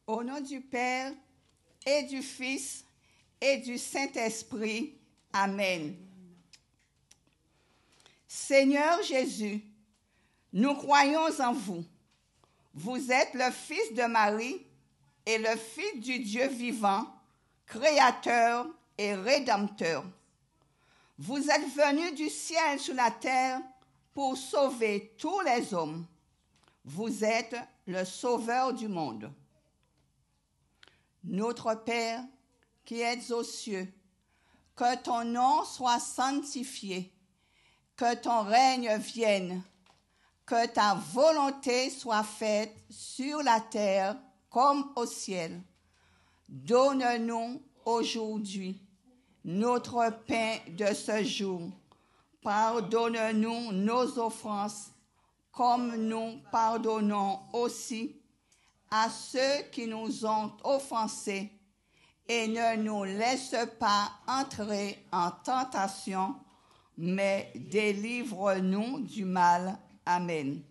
Au nom du Père et du Fils et du Saint-Esprit. Amen. Seigneur Jésus, nous croyons en vous. Vous êtes le Fils de Marie et le Fils du Dieu vivant, Créateur et Rédempteur. Vous êtes venu du ciel sur la terre pour sauver tous les hommes. Vous êtes le Sauveur du monde. Notre Père, qui êtes aux cieux, que ton nom soit sanctifié, que ton règne vienne, que ta volonté soit faite sur la terre comme au ciel. Donne-nous aujourd'hui notre pain de ce jour. Pardonne-nous nos offenses, comme nous pardonnons aussi à ceux qui nous ont offensés, et ne nous laisse pas entrer en tentation, mais délivre-nous du mal. Amen.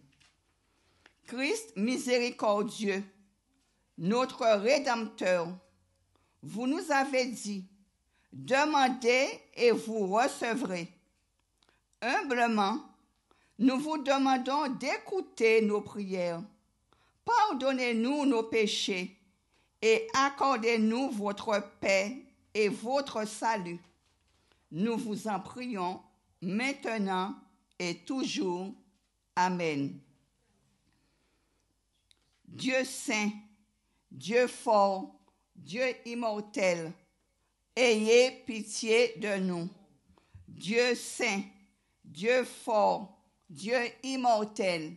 Christ miséricordieux, notre Rédempteur, vous nous avez dit, demandez et vous recevrez. Humblement, nous vous demandons d'écouter nos prières. Pardonnez-nous nos péchés et accordez-nous votre paix et votre salut. Nous vous en prions maintenant et toujours. Amen. Dieu saint, Dieu fort, Dieu immortel, ayez pitié de nous. Dieu saint, Dieu fort, Dieu immortel,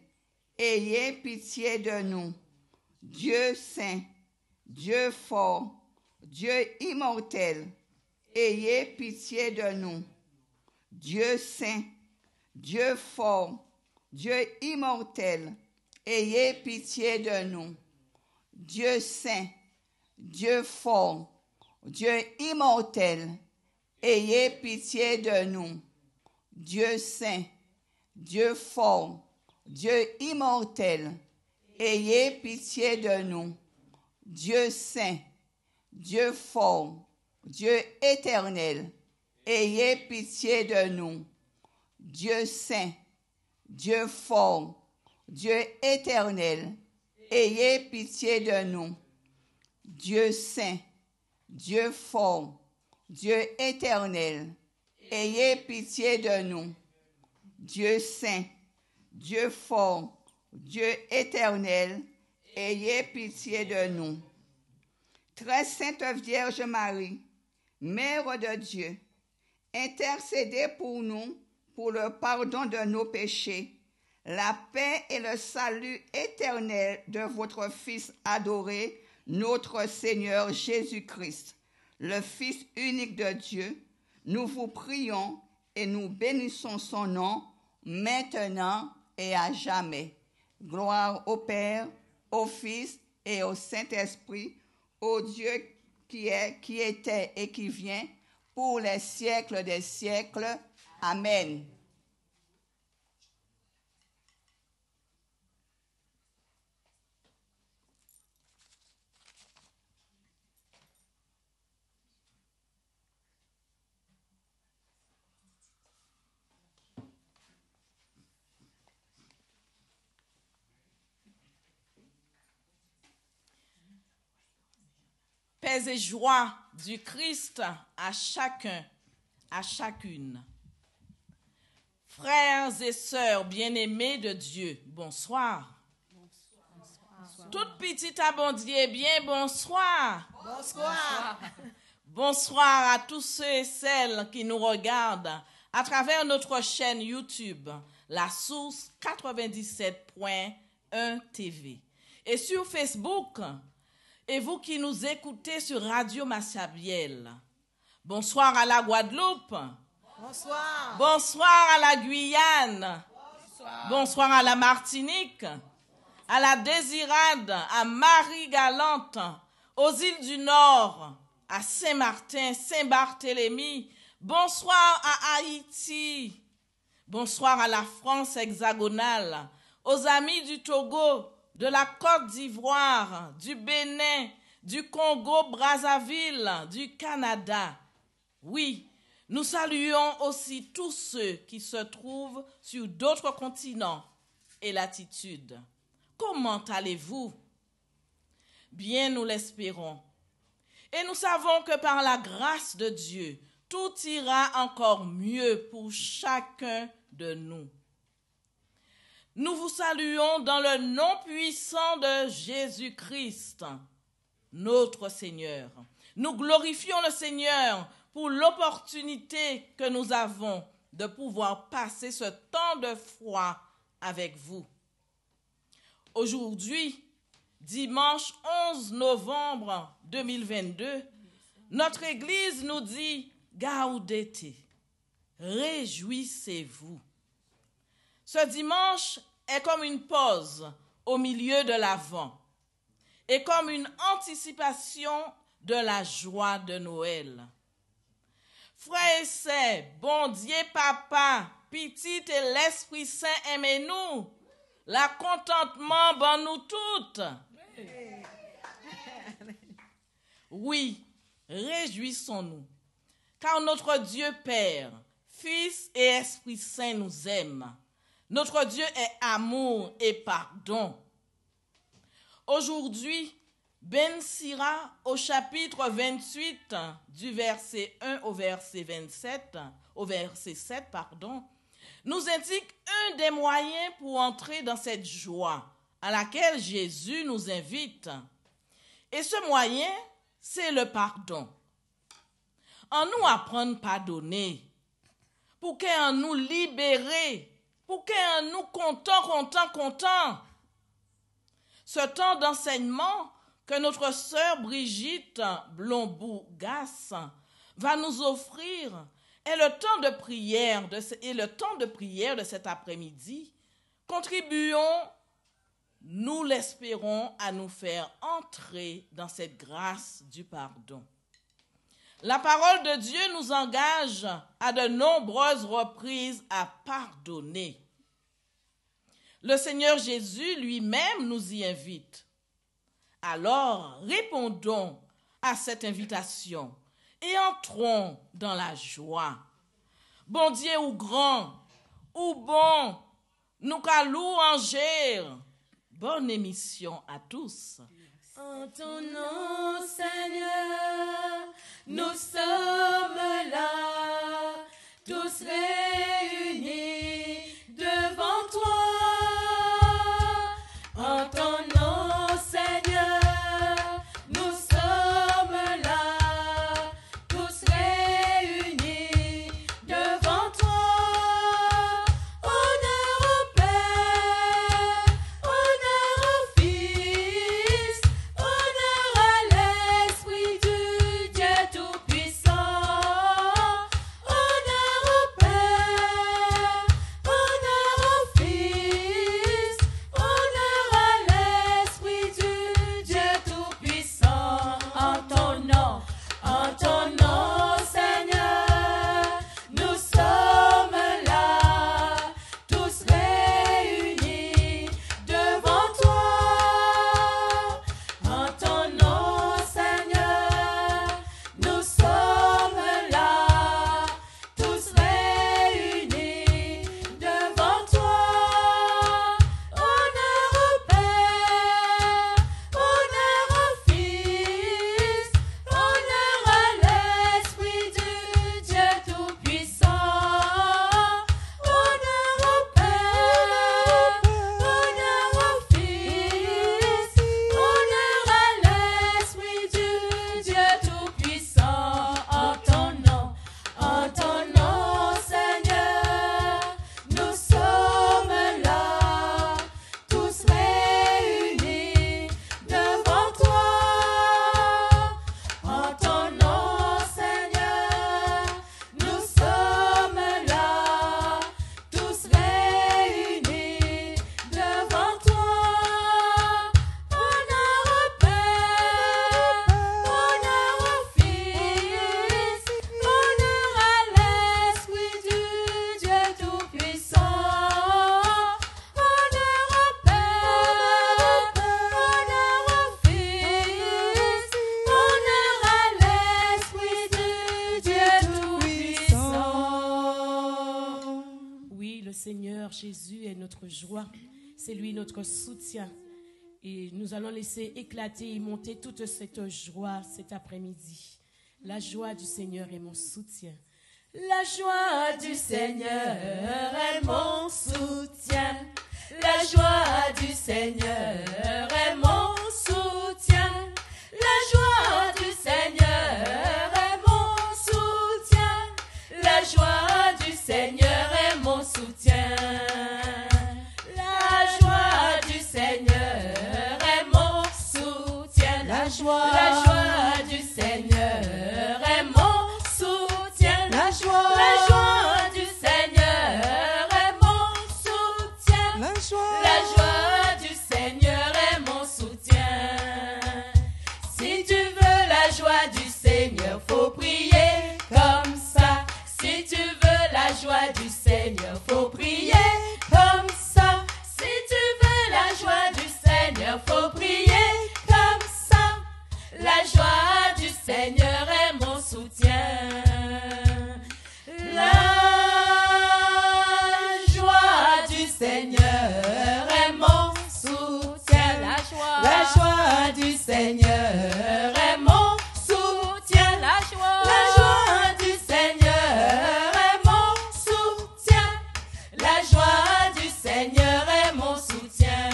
ayez pitié de nous. Dieu saint, Dieu fort, Dieu immortel, ayez pitié de nous. Dieu saint, Dieu fort, Dieu immortel, ayez pitié de nous. Dieu saint, Dieu fort, Dieu immortel, ayez pitié de nous. Dieu saint, Dieu fort, Dieu immortel, ayez pitié de nous. Dieu saint, Dieu fort, Dieu éternel, ayez pitié de nous. Dieu saint, Dieu fort, Dieu éternel, ayez pitié de nous. Dieu saint, Dieu fort, Dieu éternel, ayez pitié de nous. Dieu saint, Dieu fort, Dieu éternel, ayez pitié de nous. Très sainte Vierge Marie, Mère de Dieu, intercédez pour nous pour le pardon de nos péchés, la paix et le salut éternel de votre Fils adoré, notre Seigneur Jésus-Christ, le Fils unique de Dieu. Nous vous prions et nous bénissons son nom maintenant et à jamais. Gloire au Père, au Fils et au Saint-Esprit, au Dieu qui est, qui était et qui vient, pour les siècles des siècles. Amen. Paix et joie du Christ à chacun, à chacune. Frères et sœurs bien-aimés de Dieu, bonsoir. Bonsoir. Toute petite abondier, bien bonsoir. Bonsoir. Bonsoir à tous ceux et celles qui nous regardent à travers notre chaîne YouTube, La Source 97.1 TV. Et sur Facebook, et vous qui nous écoutez sur Radio Massabielle. Bonsoir à la Guadeloupe. Bonsoir. Bonsoir à la Guyane. Bonsoir. Bonsoir à la Martinique, à la Désirade, à Marie-Galante, aux îles du Nord, à Saint-Martin, Saint-Barthélemy. Bonsoir à Haïti. Bonsoir à la France hexagonale, aux amis du Togo, de la Côte d'Ivoire, du Bénin, du Congo-Brazzaville, du Canada. Oui, nous saluons aussi tous ceux qui se trouvent sur d'autres continents et latitudes. Comment allez-vous? Bien, nous l'espérons. Et nous savons que par la grâce de Dieu, tout ira encore mieux pour chacun de nous. Nous vous saluons dans le nom puissant de Jésus-Christ, notre Seigneur. Nous glorifions le Seigneur pour l'opportunité que nous avons de pouvoir passer ce temps de foi avec vous. Aujourd'hui, dimanche 11 novembre 2022, notre Église nous dit « Gaudete », réjouissez-vous. Ce dimanche est comme une pause au milieu de l'Avent et comme une anticipation de la joie de Noël. Frères et sœurs, bon Dieu Papa, petite et l'Esprit Saint, aimez-nous. La contentement bon nous toutes. Oui, réjouissons-nous, car notre Dieu Père, Fils et Esprit Saint nous aiment. Notre Dieu est amour et pardon. Aujourd'hui, Ben Sira, au chapitre 28, du verset 1 au verset 7, nous indique un des moyens pour entrer dans cette joie à laquelle Jésus nous invite. Et ce moyen, c'est le pardon. En nous apprendre à pardonner, pour qu'en nous libérer, pour qu'en nous content. Ce temps d'enseignement que notre sœur Brigitte Blombou-Gass va nous offrir est le temps de prière de cet après-midi. Contribuons, nous l'espérons, à nous faire entrer dans cette grâce du pardon. La parole de Dieu nous engage à de nombreuses reprises à pardonner. Le Seigneur Jésus lui-même nous y invite. Alors, répondons à cette invitation et entrons dans la joie. Bon Dieu ou grand, ou bon, nous qu'à louanger. Bonne émission à tous. En ton nom, Seigneur, nous sommes là, tous réunis devant toi. En ton nom, Seigneur, nous sommes là, tous réunis devant toi. Honneur au Père, honneur au Fils, honneur à l'Esprit du Dieu Tout-Puissant. Jésus est notre joie. C'est lui notre soutien. Et nous allons laisser éclater et monter toute cette joie cet après-midi. La joie du Seigneur est mon soutien. La joie du Seigneur est mon soutien. La joie du Seigneur est mon soutien. La joie du Seigneur est mon soutien. La joie du Seigneur est mon soutien. La joie du Seigneur est mon soutien. La joie du Seigneur est mon soutien. La joie du Seigneur est mon soutien. La joie du Seigneur est mon soutien. Si tu veux la joie du Seigneur, faut prier comme ça. Si tu veux la joie du Seigneur, faut prier comme ça. Si tu veux la joie du Seigneur, faut prier comme ça. La joie du Seigneur est mon soutien. La joie du Seigneur est mon soutien. La joie du Seigneur est mon soutien. La joie du Seigneur est mon soutien. La joie du Seigneur est mon soutien.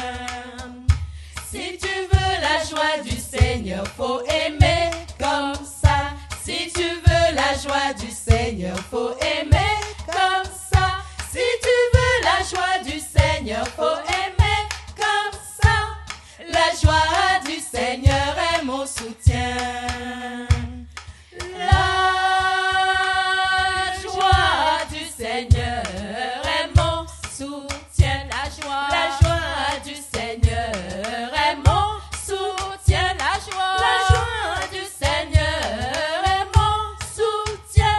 Si tu veux la joie du Seigneur, faut aimer comme ça. Si tu veux la joie du Seigneur, faut aimer comme ça. Si tu veux la joie du Seigneur, faut aimer comme ça. La joie du Seigneur est mon soutien. La joie du Seigneur est mon soutien. La joie du Seigneur est mon soutien. La joie du Seigneur est mon soutien.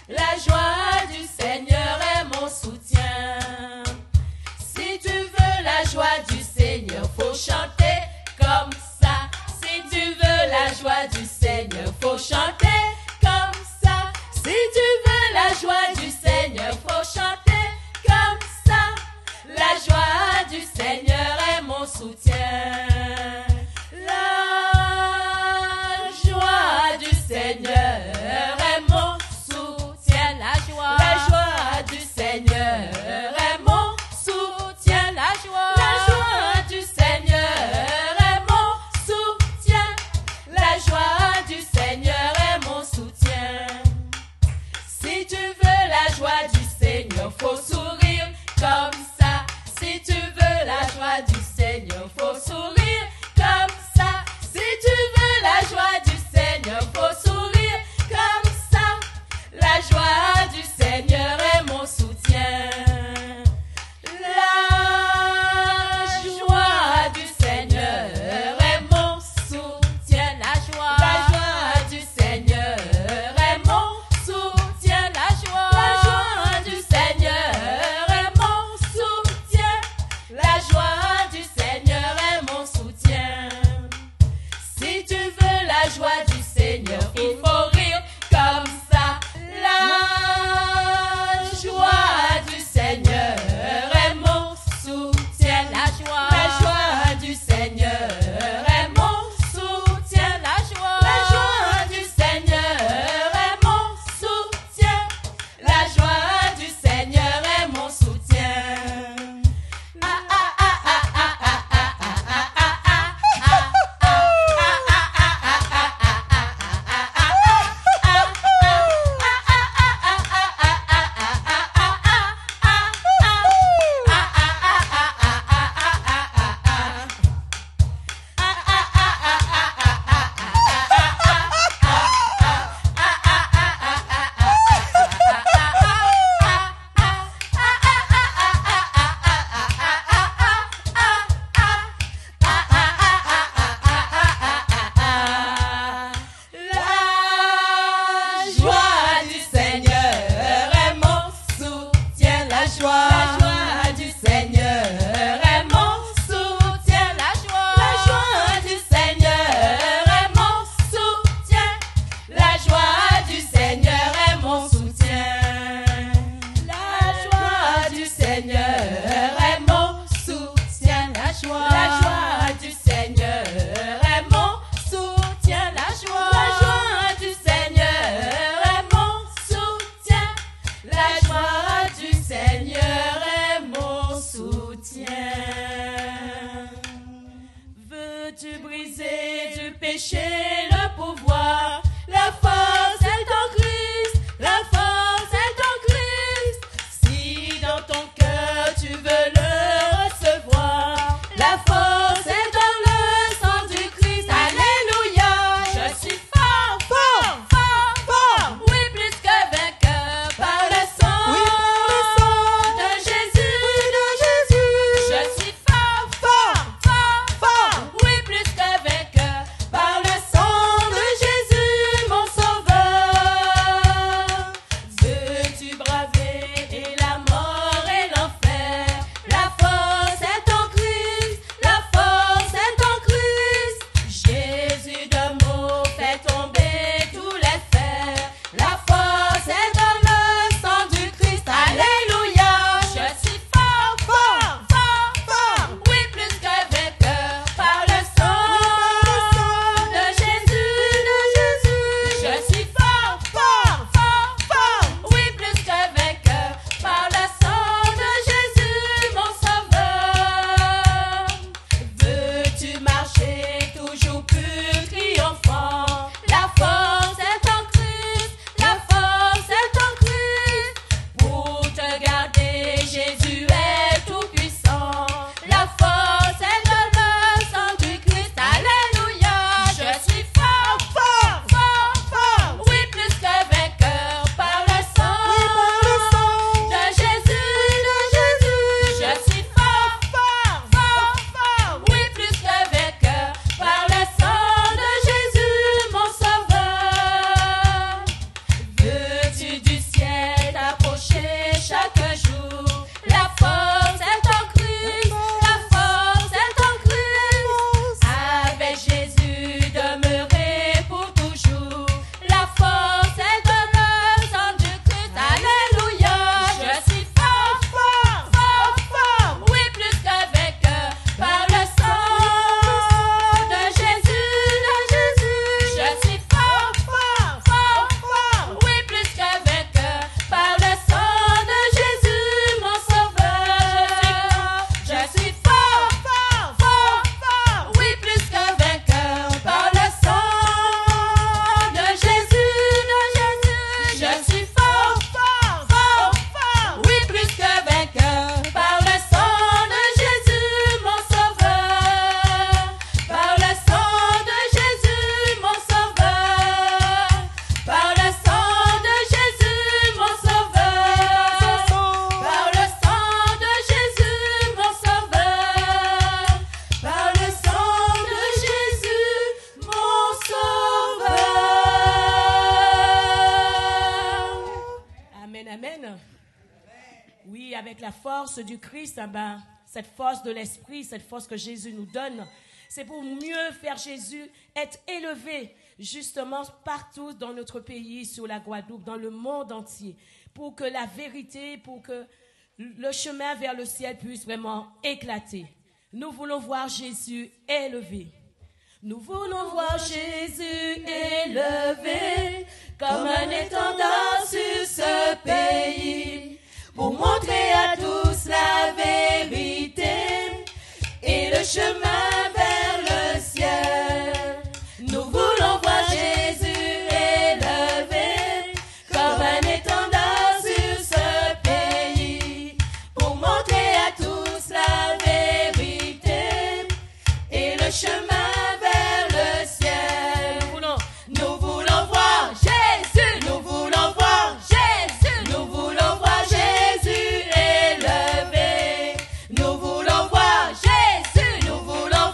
La joie du Seigneur est mon soutien. Si tu veux la joie du Seigneur, faut chanter comme ça. Si tu veux la joie du Seigneur, faut chanter comme ça. Si tu veux la joie du Seigneur, faut chanter comme ça. La joie du Seigneur est mon soutien. La joie du Seigneur est mon soutien. La joie du Seigneur est mon soutien. La joie du Seigneur est mon soutien. La joie du Seigneur est mon soutien. Si tu veux la joie du Seigneur, faut sourire comme ça. Si tu veux la joie du Seigneur, faut sourire comme ça. Si tu veux la joie du Seigneur, faut sourire comme ça. La joie du Seigneur est mon soutien. La joie du Seigneur est mon soutien. La joie du Seigneur est mon soutien. La joie du Seigneur est mon soutien. La joie du Seigneur est mon soutien. Si tu veux la joie du Seigneur, il faut rire comme ça. La joie du Seigneur est mon soutien. La joie du Seigneur est mon soutien. La joie du Seigneur est mon soutien. La joie du Seigneur est mon soutien. libéré du péché, le pouvoir. La force est en Christ, la force est en Christ. Si dans ton cœur tu veux le recevoir, la force est dans le sang du Christ. Alléluia. Je suis fort, fort, fort, fort. Oui, plus que vainqueur par le sang, de Jésus, Je suis fort, fort, fort, fort. Oui, plus que vainqueur par le sang de Jésus, mon sauveur. Veux-tu braver et la mort et l'enfer? La force est en Christ, la force est en Christ. Jésus d'amour fait tomber tous les fers. La force est dans le sang du Christ. Alléluia. Je suis fort, fort, fort, fort. Oui, plus que vainqueur par le sang de Jésus, Je suis fort, fort, fort, fort. Oui, plus que vainqueur par le sang de Jésus, mon sauveur. Veux-tu marcher toujours plus triomphant? La force est en Christ, la force est en Christ. Pour te garder, Jésus est tout puissant. La force est dans le sang du Christ. Alléluia. Je suis fort, fort, fort, fort. Oui, plus que vainqueur par le sang de Jésus, Je suis fort, fort, fort, fort. Oui, plus que vainqueur par le sang de Jésus, mon sauveur. Veux-tu du ciel t'approcher chaque jour? La force est en Christ, la force est en Christ. Avec Jésus demeurer pour toujours. La force est dans le sang du Christ. Alléluia. Je suis fort, fort, fort, fort. Oui, plus que vainqueur par le sang de Jésus, Je suis fort, fort, fort, fort. Oui, plus que vainqueur par le sang de Jésus, mon sauveur. Je suis fort, fort, fort, fort. Oui, plus que vainqueur par le sang de Jésus, Je suis fort, fort, fort, fort. Oui, plus que vainqueur par le sang de Jésus, mon sauveur. Par le sang de Jésus, mon sauveur. Par le sang de Jésus, mon sauveur. Par le sang de Jésus, mon sauveur. Par le sang de Jésus, mon sauveur. Amen, amen. Oui, avec la force du Christ, cette force de l'Esprit, cette force que Jésus nous donne, c'est pour mieux faire Jésus être élevé justement partout dans notre pays, sur la Guadeloupe, dans le monde entier, pour que la vérité, pour que le chemin vers le ciel puisse vraiment éclater. Nous voulons voir Jésus élevé. Nous voulons voir Jésus élevé comme un étendard sur ce pays, pour montrer à tous la vérité et le chemin vers le ciel. Nous voulons voir Jésus élevé comme un étendard sur ce pays, pour montrer à tous la vérité et le chemin vers le ciel. Nous voulons voir Jésus, nous voulons voir Jésus, nous voulons voir Jésus élevé. Nous voulons voir Jésus, nous voulons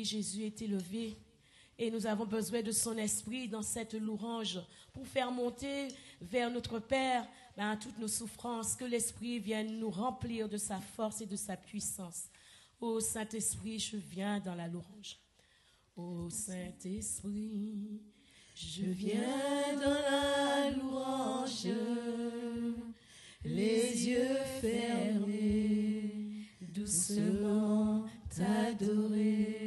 Jésus est élevé. Et nous avons besoin de son esprit dans cette louange pour faire monter vers notre Père toutes nos souffrances, que l'Esprit vienne nous remplir de sa force et de sa puissance. Ô Saint-Esprit, je viens dans la louange. Ô Saint-Esprit, je viens dans la louange, les yeux fermés, doucement t'adorer.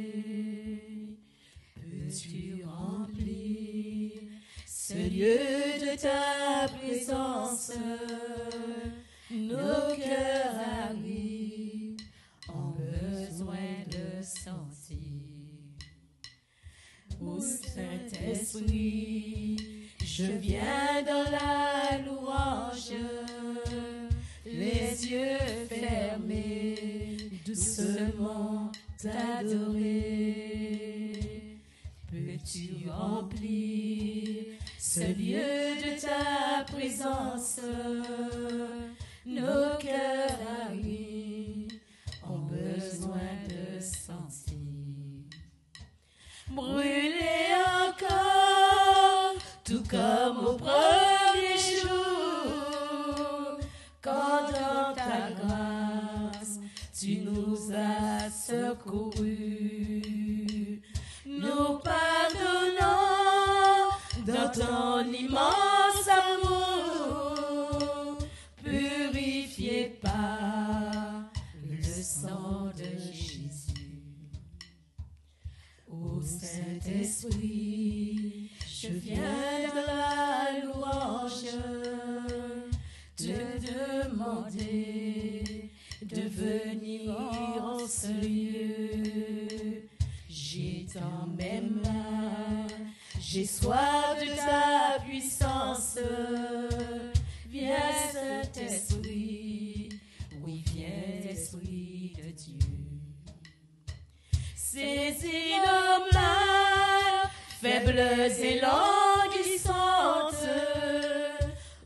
Peux-tu remplir ce lieu de ta présence? Nos cœurs arrivent, ont besoin de sentir. Ô Saint-Esprit, je viens dans la louange, les yeux fermés, doucement t'adorer. Peux-tu remplir ce lieu de ta présence? Nos cœurs arrivent, ont besoin de sentir. Brûler encore, tout comme au premier jour, quand dans ta grâce tu nous as secourus. Nous pardonnons dans ton immense amour, purifié par le sang de Jésus. Ô Saint-Esprit, je viens dans la louange, te demander de venir en ce lieu. J'ai tant même là, j'ai soif de ta puissance. Viens Saint-Esprit, oui viens Esprit de Dieu. Saisis nos mains, faibles et languissantes.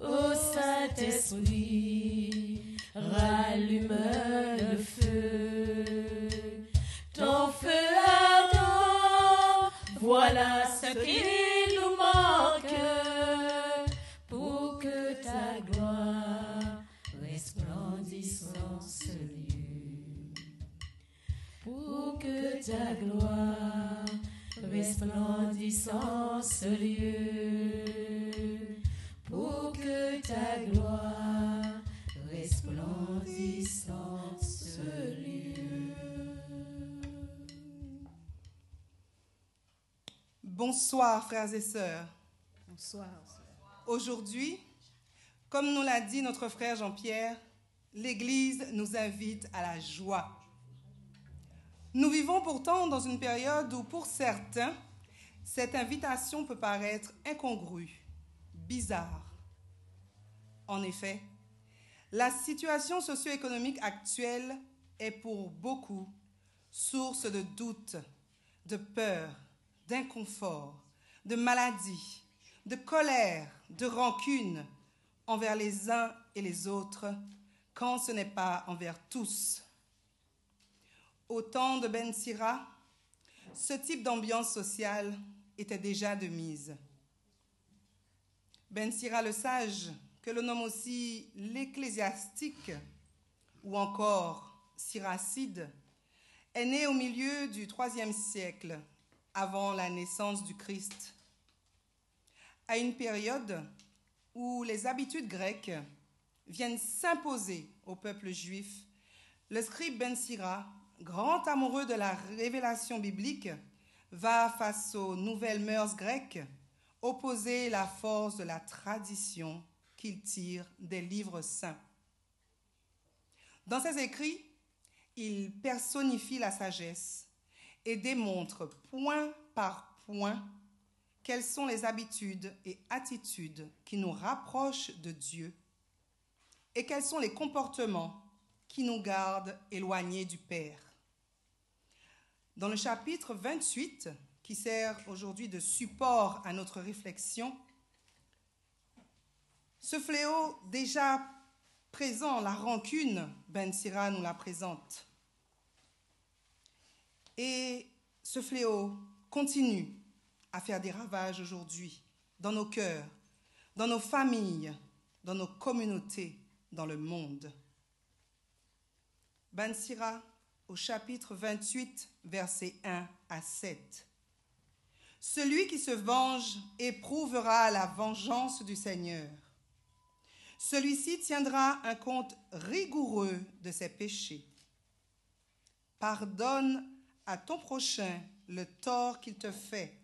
Ô Saint-Esprit, rallume le feu. Ton feu ardent, voilà ce qui nous manque, pour que ta gloire resplendisse en ce lieu. Pour que ta gloire resplendisse en ce lieu. Pour que ta gloire resplendisse en ce lieu. Bonsoir, frères et sœurs. Bonsoir. Aujourd'hui, comme nous l'a dit notre frère Jean-Pierre, l'Église nous invite à la joie. Nous vivons pourtant dans une période où, pour certains, cette invitation peut paraître incongrue, bizarre. En effet, la situation socio-économique actuelle est pour beaucoup source de doutes, de peur, d'inconfort, de maladie, de colère, de rancune envers les uns et les autres, quand ce n'est pas envers tous. Au temps de Ben Sira, ce type d'ambiance sociale était déjà de mise. Ben Sira le sage, que l'on nomme aussi l'ecclésiastique, ou encore Siracide, est né au milieu du IIIe siècle, avant la naissance du Christ, à une période où les habitudes grecques viennent s'imposer au peuple juif. Le scribe Ben Sira, grand amoureux de la révélation biblique, va face aux nouvelles mœurs grecques opposer la force de la tradition qu'il tire des livres saints. Dans ses écrits, il personnifie la sagesse et démontre point par point quelles sont les habitudes et attitudes qui nous rapprochent de Dieu et quels sont les comportements qui nous gardent éloignés du Père. Dans le chapitre 28, qui sert aujourd'hui de support à notre réflexion, ce fléau déjà présent, la rancune, Ben Sira nous la présente. Et ce fléau continue à faire des ravages aujourd'hui dans nos cœurs, dans nos familles, dans nos communautés, dans le monde. Ban Sira, au chapitre 28, versets 1 à 7. Celui qui se venge éprouvera la vengeance du Seigneur. Celui-ci tiendra un compte rigoureux de ses péchés. Pardonne à ton prochain le tort qu'il te fait.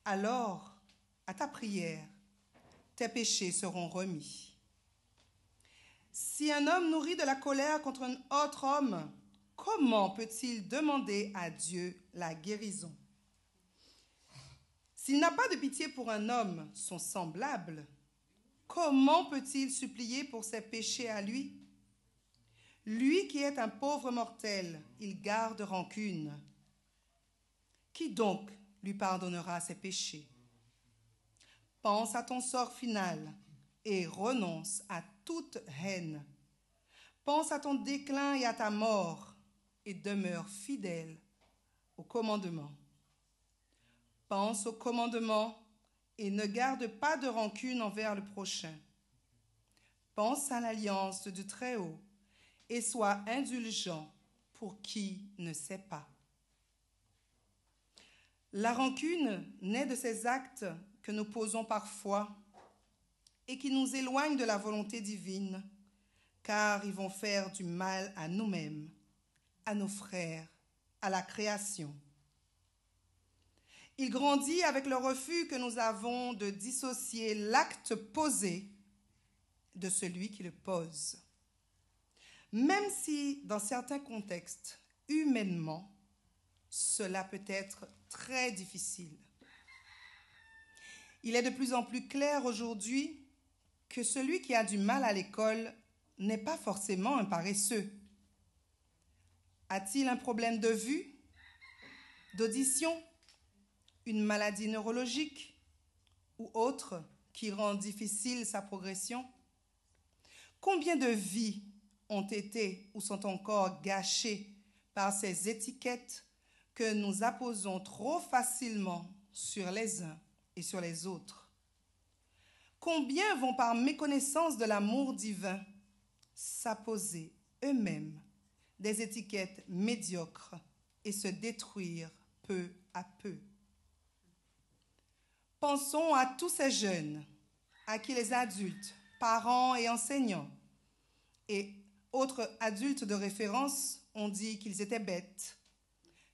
Alors, à ta prière, tes péchés seront remis. Si un homme nourrit de la colère contre un autre homme, comment peut-il demander à Dieu la guérison? S'il n'a pas de pitié pour un homme, son semblable, comment peut-il supplier pour ses péchés à lui? Lui qui est un pauvre mortel, il garde rancune. Qui donc lui pardonnera ses péchés? Pense à ton sort final et renonce à toute haine. Pense à ton déclin et à ta mort et demeure fidèle au commandement. Pense au commandement et ne garde pas de rancune envers le prochain. Pense à l'alliance du Très-Haut et sois indulgent pour qui ne sait pas. La rancune naît de ces actes que nous posons parfois et qui nous éloignent de la volonté divine, car ils vont faire du mal à nous-mêmes, à nos frères, à la création. Il grandit avec le refus que nous avons de dissocier l'acte posé de celui qui le pose. Même si, dans certains contextes, humainement, cela peut être très difficile. Il est de plus en plus clair aujourd'hui que celui qui a du mal à l'école n'est pas forcément un paresseux. A-t-il un problème de vue, d'audition, une maladie neurologique ou autre qui rend difficile sa progression? Combien de vies ont été ou sont encore gâchées par ces étiquettes que nous apposons trop facilement sur les uns et sur les autres? Combien vont par méconnaissance de l'amour divin s'apposer eux-mêmes des étiquettes médiocres et se détruire peu à peu? Pensons à tous ces jeunes à qui les adultes, parents et enseignants et autres adultes de référence ont dit qu'ils étaient bêtes,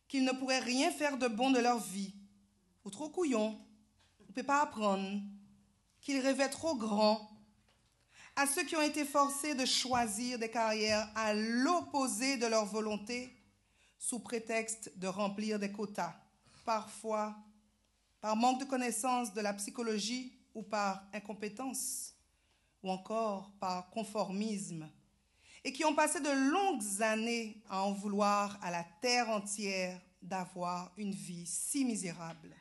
qu'ils ne pourraient rien faire de bon de leur vie, ou trop couillons, ou ne peuvent pas apprendre, qu'ils rêvaient trop grand, à ceux qui ont été forcés de choisir des carrières à l'opposé de leur volonté, sous prétexte de remplir des quotas, parfois par manque de connaissance de la psychologie ou par incompétence, ou encore par conformisme, et qui ont passé de longues années à en vouloir à la terre entière d'avoir une vie si misérable.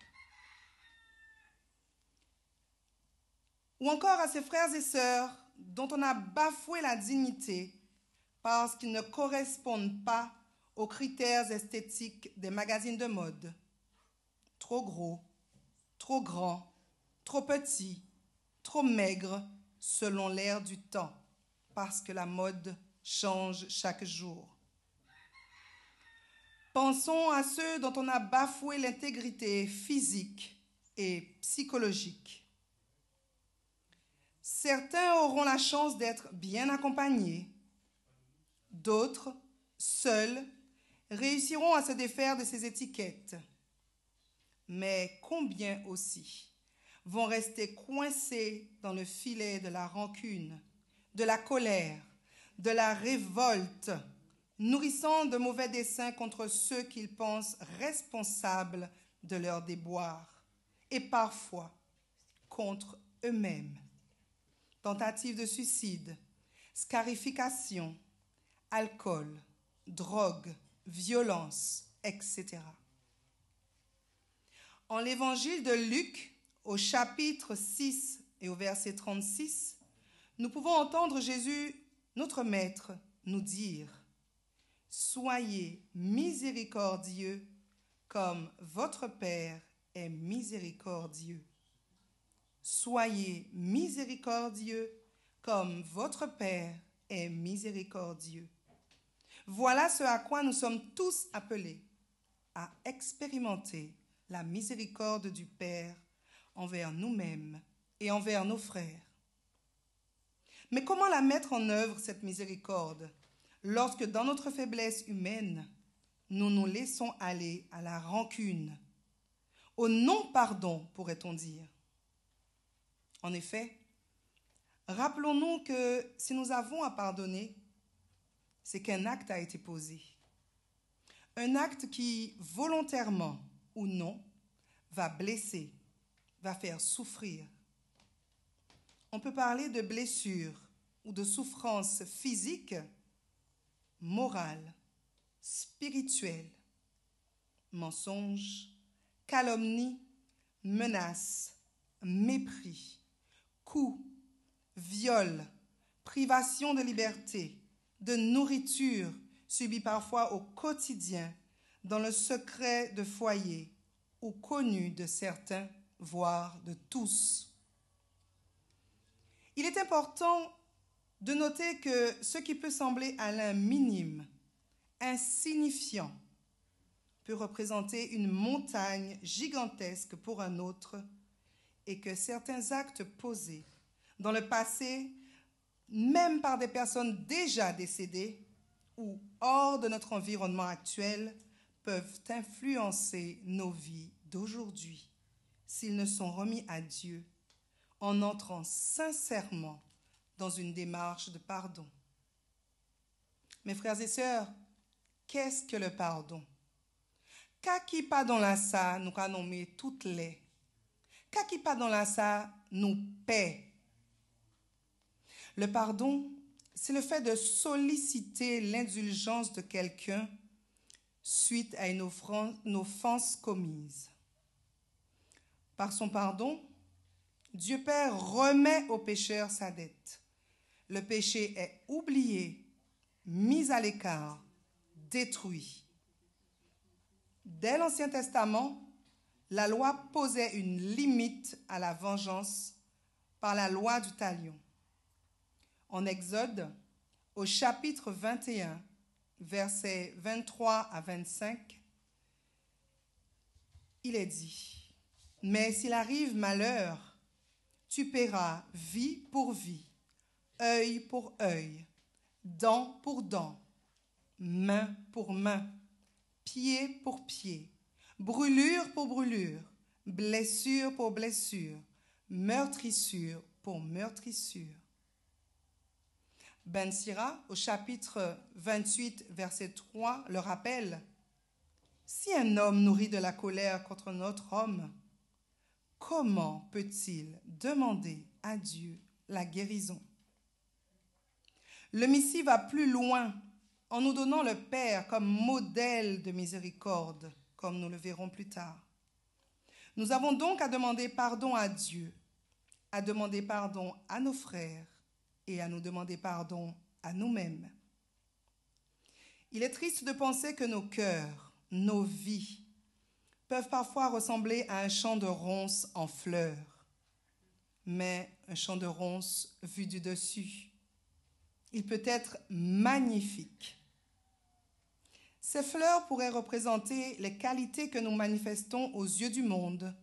Ou encore à ces frères et sœurs dont on a bafoué la dignité parce qu'ils ne correspondent pas aux critères esthétiques des magazines de mode. Trop gros, trop grand, trop petit, trop maigre, selon l'ère du temps, parce que la mode change chaque jour. Pensons à ceux dont on a bafoué l'intégrité physique et psychologique. Certains auront la chance d'être bien accompagnés. D'autres, seuls, réussiront à se défaire de ces étiquettes. Mais combien aussi vont rester coincés dans le filet de la rancune, de la colère, de la révolte, nourrissant de mauvais desseins contre ceux qu'ils pensent responsables de leurs déboires, et parfois contre eux-mêmes. Tentatives de suicide, scarification, alcool, drogue, violence, etc. En l'évangile de Luc, au chapitre 6 et au verset 36, nous pouvons entendre Jésus, notre Maître, nous dire « Soyez miséricordieux comme votre Père est miséricordieux. Soyez miséricordieux comme votre Père est miséricordieux. Voilà ce à quoi nous sommes tous appelés, à expérimenter la miséricorde du Père envers nous-mêmes et envers nos frères. Mais comment la mettre en œuvre, cette miséricorde, lorsque dans notre faiblesse humaine, nous nous laissons aller à la rancune, au non-pardon, pourrait-on dire? En effet, rappelons-nous que si nous avons à pardonner, c'est qu'un acte a été posé. Un acte qui, volontairement ou non, va blesser, va faire souffrir. On peut parler de blessure ou de souffrance physique, morale, spirituelle, mensonge, calomnie, menace, mépris, coups, viol, privation de liberté, de nourriture subie parfois au quotidien dans le secret de foyer ou connu de certains, voire de tous. Il est important de noter que ce qui peut sembler à l'un minime, insignifiant, peut représenter une montagne gigantesque pour un autre et que certains actes posés dans le passé, même par des personnes déjà décédées ou hors de notre environnement actuel, peuvent influencer nos vies d'aujourd'hui s'ils ne sont remis à Dieu en entrant sincèrement dans une démarche de pardon. Mes frères et sœurs, qu'est-ce que le pardon? Kaki pardon la sa nous ka nommer toutes les. Kaki pardon la sa nous paie. Le pardon, c'est le fait de solliciter l'indulgence de quelqu'un suite à une offense commise. Par son pardon, Dieu Père remet au pécheur sa dette. Le péché est oublié, mis à l'écart, détruit. Dès l'Ancien Testament, la loi posait une limite à la vengeance par la loi du talion. En Exode, au chapitre 21, versets 23 à 25, il est dit, « Mais s'il arrive malheur, tu paieras vie pour vie, œil pour œil, dent pour dent, main pour main, pied pour pied, brûlure pour brûlure, blessure pour blessure, meurtrissure pour meurtrissure. » Ben Sira, au chapitre 28, verset 3, le rappelle, « Si un homme nourrit de la colère contre notre homme, comment peut-il demander à Dieu la guérison? » Le Messie va plus loin en nous donnant le Père comme modèle de miséricorde, comme nous le verrons plus tard. Nous avons donc à demander pardon à Dieu, à demander pardon à nos frères et à nous demander pardon à nous-mêmes. Il est triste de penser que nos cœurs, nos vies, peuvent parfois ressembler à un champ de ronces en fleurs, mais un champ de ronces vu du dessus. Il peut être magnifique. Ces fleurs pourraient représenter les qualités que nous manifestons aux yeux du monde,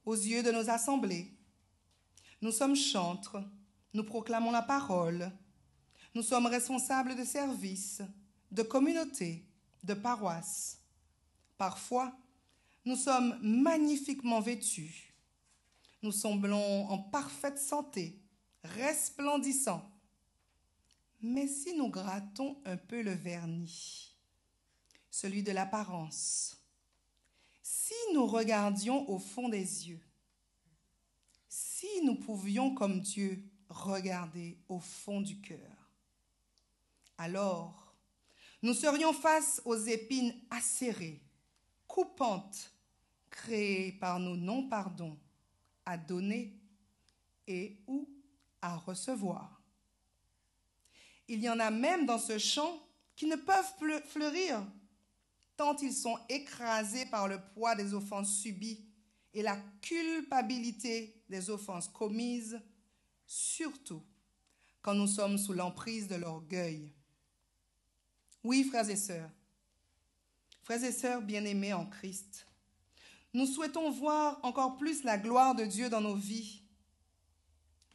aux yeux de nos assemblées. Nous sommes chantres, nous proclamons la parole, nous sommes responsables de services, de communautés, de paroisses. Parfois, nous sommes magnifiquement vêtus. Nous semblons en parfaite santé, resplendissants. Mais si nous grattons un peu le vernis, celui de l'apparence, si nous regardions au fond des yeux, si nous pouvions comme Dieu regarder au fond du cœur, alors nous serions face aux épines acérées, coupantes, créées par nos non-pardons à donner et ou à recevoir. Il y en a même dans ce champ qui ne peuvent fleurir tant ils sont écrasés par le poids des offenses subies et la culpabilité des offenses commises, surtout quand nous sommes sous l'emprise de l'orgueil. Oui, frères et sœurs bien-aimés en Christ, nous souhaitons voir encore plus la gloire de Dieu dans nos vies.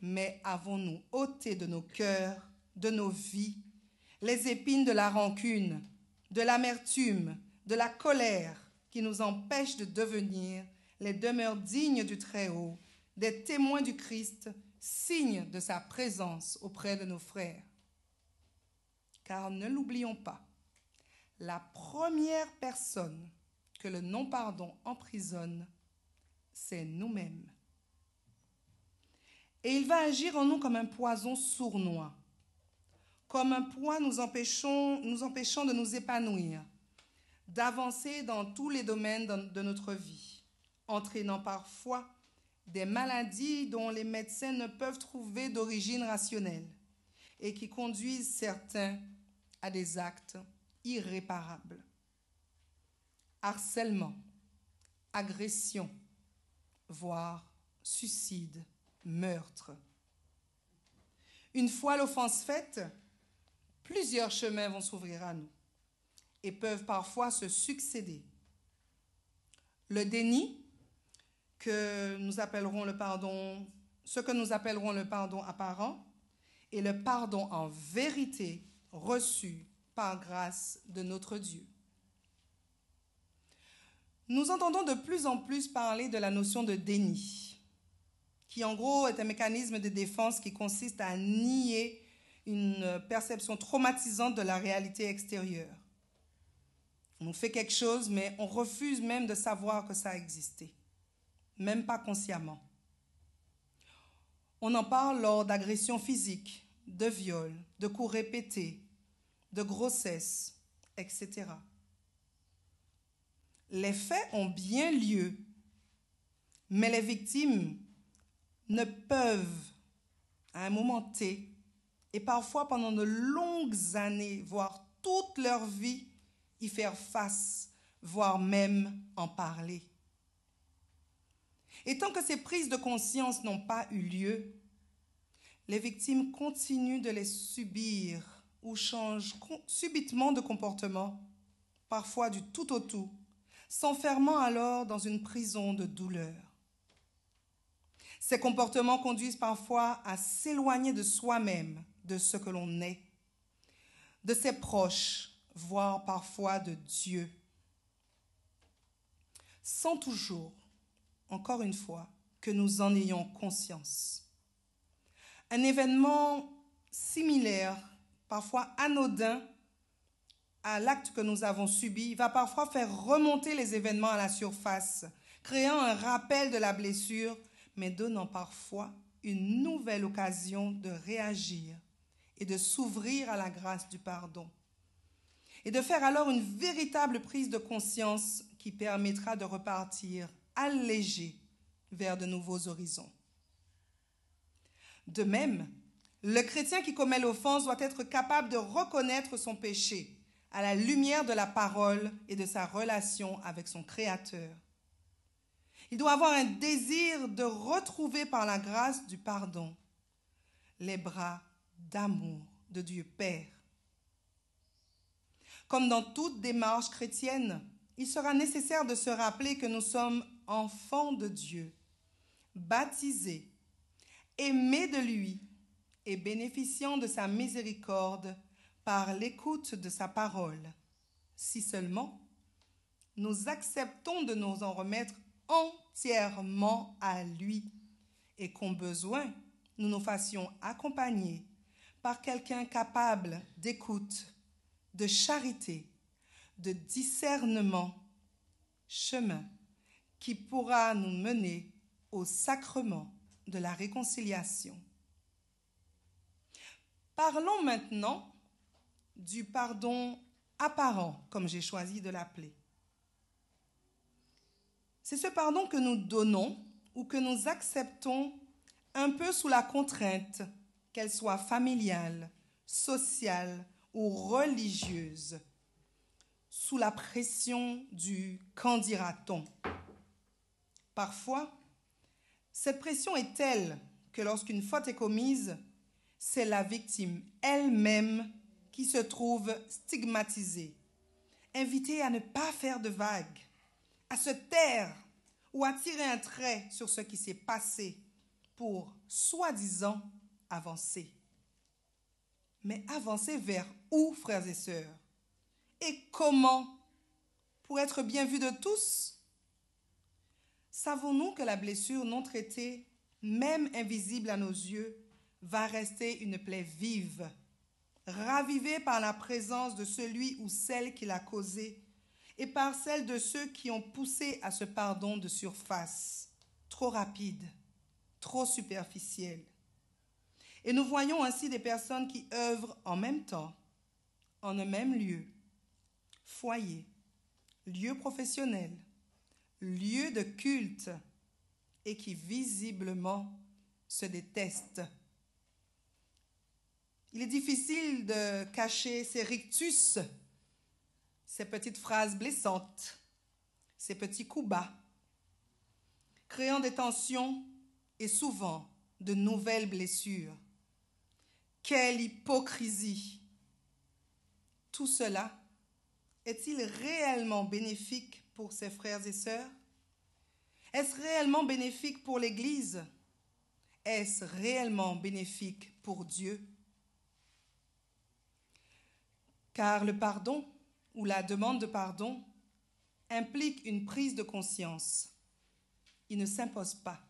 Mais avons-nous ôté de nos cœurs, de nos vies, les épines de la rancune, de l'amertume, de la colère qui nous empêchent de devenir les demeures dignes du Très-Haut, des témoins du Christ, signes de sa présence auprès de nos frères? Car ne l'oublions pas, la première personne que le non-pardon emprisonne, c'est nous-mêmes. Et il va agir en nous comme un poison sournois, comme un poids nous empêchant de nous épanouir, d'avancer dans tous les domaines de notre vie, entraînant parfois des maladies dont les médecins ne peuvent trouver d'origine rationnelle et qui conduisent certains à des actes irréparables. Harcèlement, agression, voire suicide, meurtre. Une fois l'offense faite, plusieurs chemins vont s'ouvrir à nous et peuvent parfois se succéder. Le déni, ce que nous appellerons le pardon apparent, et le pardon en vérité reçu par grâce de notre Dieu. Nous entendons de plus en plus parler de la notion de déni, qui en gros est un mécanisme de défense qui consiste à nier une perception traumatisante de la réalité extérieure. On nous fait quelque chose, mais on refuse même de savoir que ça a existé, même pas consciemment. On en parle lors d'agressions physiques, de viols, de coups répétés, de grossesse, etc. Les faits ont bien lieu, mais les victimes ne peuvent, à un moment T, et parfois pendant de longues années, voire toute leur vie, y faire face, voire même en parler. Et tant que ces prises de conscience n'ont pas eu lieu, les victimes continuent de les subir ou changent subitement de comportement, parfois du tout au tout, s'enfermant alors dans une prison de douleur. Ces comportements conduisent parfois à s'éloigner de soi-même, de ce que l'on est, de ses proches, voire parfois de Dieu, sans toujours, encore une fois, que nous en ayons conscience. Un événement similaire, parfois anodin, à l'acte que nous avons subi, va parfois faire remonter les événements à la surface, créant un rappel de la blessure, mais donnant parfois une nouvelle occasion de réagir et de s'ouvrir à la grâce du pardon. Et de faire alors une véritable prise de conscience qui permettra de repartir allégé vers de nouveaux horizons. De même, le chrétien qui commet l'offense doit être capable de reconnaître son péché à la lumière de la parole et de sa relation avec son Créateur. Il doit avoir un désir de retrouver par la grâce du pardon les bras d'amour de Dieu Père. Comme dans toute démarche chrétienne, il sera nécessaire de se rappeler que nous sommes enfants de Dieu, baptisés, aimés de lui et bénéficiant de sa miséricorde par l'écoute de sa parole, si seulement nous acceptons de nous en remettre entièrement à lui et qu'au besoin, nous nous fassions accompagner par quelqu'un capable d'écoute, de charité, de discernement, chemin qui pourra nous mener au sacrement de la réconciliation. Parlons maintenant du pardon apparent, comme j'ai choisi de l'appeler. C'est ce pardon que nous donnons ou que nous acceptons un peu sous la contrainte, qu'elle soit familiale, sociale ou religieuse, sous la pression du « qu'en dira-t-on ». Parfois, cette pression est telle que lorsqu'une faute est commise, c'est la victime elle-même qui se trouve stigmatisée, invitée à ne pas faire de vagues, à se taire ou à tirer un trait sur ce qui s'est passé pour, soi-disant, avancer. Mais avancer vers où, frères et sœurs? Et comment? Pour être bien vu de tous? Savons-nous que la blessure non traitée, même invisible à nos yeux, va rester une plaie vive, ravivée par la présence de celui ou celle qui l'a causée et par celle de ceux qui ont poussé à ce pardon de surface, trop rapide, trop superficiel. Et nous voyons ainsi des personnes qui œuvrent en même temps, en un même lieu, foyer, lieu professionnel, lieu de culte, et qui visiblement se détestent. Il est difficile de cacher ces rictus, ces petites phrases blessantes, ces petits coups bas, créant des tensions et souvent de nouvelles blessures. Quelle hypocrisie! Tout cela est-il réellement bénéfique pour ses frères et sœurs? Est-ce réellement bénéfique pour l'Église? Est-ce réellement bénéfique pour Dieu? Car le pardon ou la demande de pardon implique une prise de conscience. Il ne s'impose pas.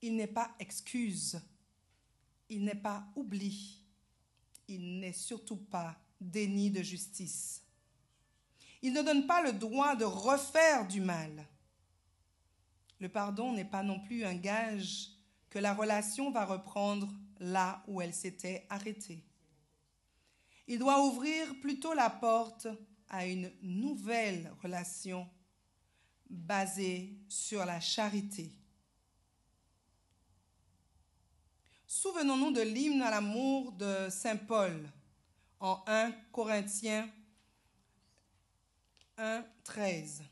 Il n'est pas excuse. Il n'est pas oubli. Il n'est surtout pas déni de justice. Il ne donne pas le droit de refaire du mal. Le pardon n'est pas non plus un gage que la relation va reprendre là où elle s'était arrêtée. Il doit ouvrir plutôt la porte à une nouvelle relation basée sur la charité. Souvenons-nous de l'hymne à l'amour de saint Paul en 1 Corinthiens 1:13.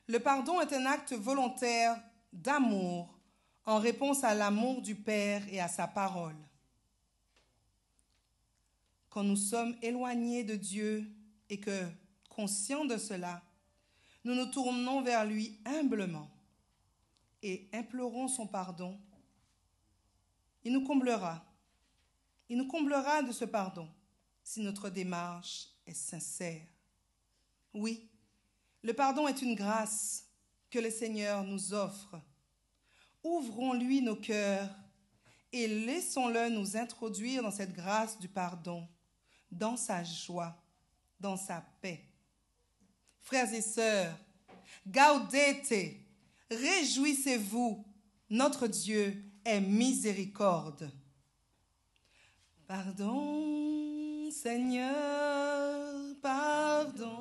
Le pardon est un acte volontaire d'amour en réponse à l'amour du Père et à sa parole. Quand nous sommes éloignés de Dieu et que, conscients de cela, nous nous tournons vers lui humblement et implorons son pardon, il nous comblera. Il nous comblera de ce pardon si notre démarche est sincère. Oui, le pardon est une grâce que le Seigneur nous offre. Ouvrons-lui nos cœurs et laissons-le nous introduire dans cette grâce du pardon, dans sa joie, dans sa paix. Frères et sœurs, gaudete, réjouissez-vous, notre Dieu est miséricorde. Pardon, Seigneur, pardon,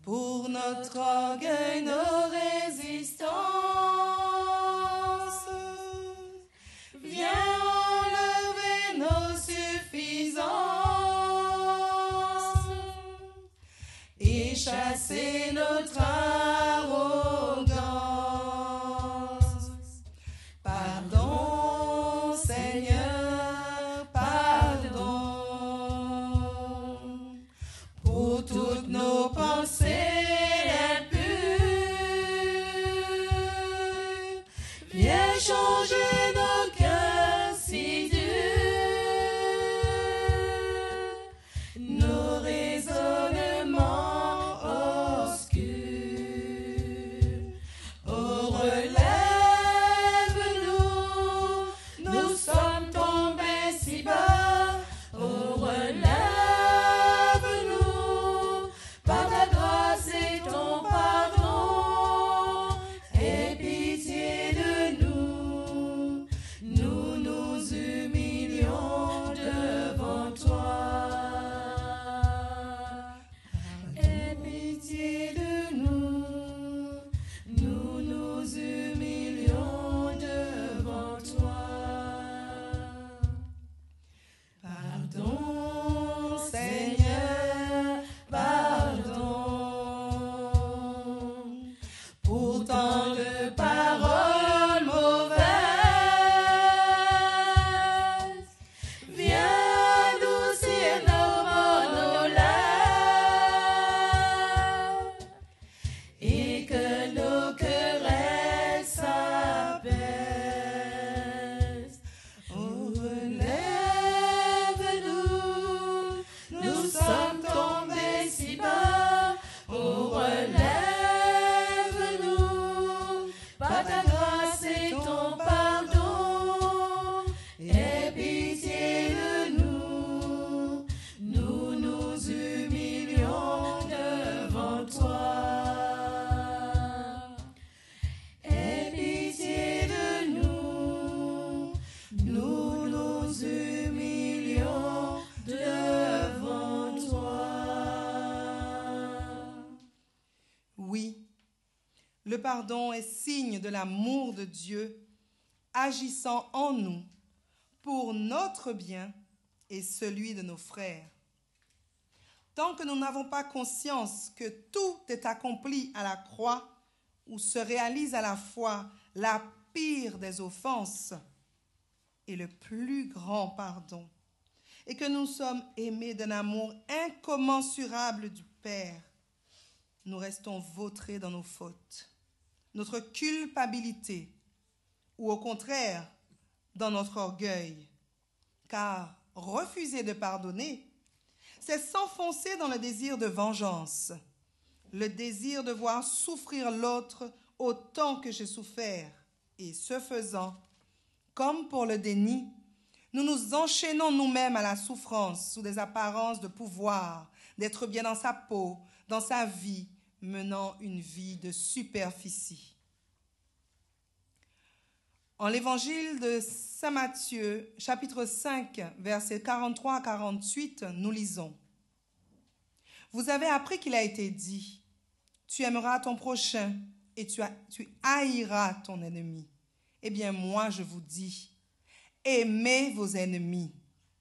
pour notre orgueil, nos résistances. Viens enlever nos suffisances et chasser notre arrogance. Pardon, Seigneur, pardon, pour toutes nos pensées impures. Viens changer nos cœurs si durs, nos raisonnements obscurs. pardon est signe de l'amour de Dieu agissant en nous pour notre bien et celui de nos frères. Tant que nous n'avons pas conscience que tout est accompli à la croix, où se réalise à la fois la pire des offenses et le plus grand pardon, et que nous sommes aimés d'un amour incommensurable du Père, nous restons vautrés dans nos fautes, notre culpabilité, ou au contraire, dans notre orgueil. Car refuser de pardonner, c'est s'enfoncer dans le désir de vengeance, le désir de voir souffrir l'autre autant que j'ai souffert. Et ce faisant, comme pour le déni, nous nous enchaînons nous-mêmes à la souffrance sous des apparences de pouvoir, d'être bien dans sa peau, dans sa vie, menant une vie de superficie. En l'évangile de Saint Matthieu, chapitre 5, versets 43 à 48, nous lisons: Vous avez appris qu'il a été dit, tu aimeras ton prochain et tu haïras ton ennemi. Eh bien, moi, je vous dis, aimez vos ennemis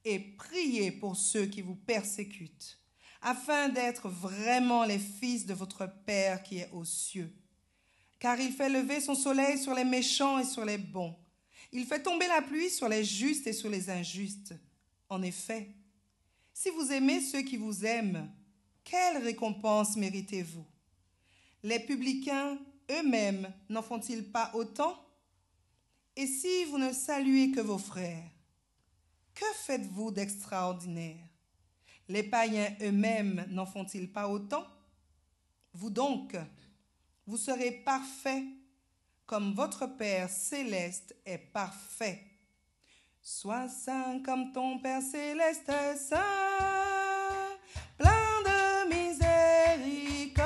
et priez pour ceux qui vous persécutent, afin d'être vraiment les fils de votre Père qui est aux cieux. Car il fait lever son soleil sur les méchants et sur les bons. Il fait tomber la pluie sur les justes et sur les injustes. En effet, si vous aimez ceux qui vous aiment, quelle récompense méritez-vous? Les publicains eux-mêmes n'en font-ils pas autant? Et si vous ne saluez que vos frères, que faites-vous d'extraordinaire? Les païens eux-mêmes n'en font-ils pas autant? Vous donc, vous serez parfaits comme votre Père céleste est parfait. Sois saint comme ton Père céleste est saint, plein de miséricorde.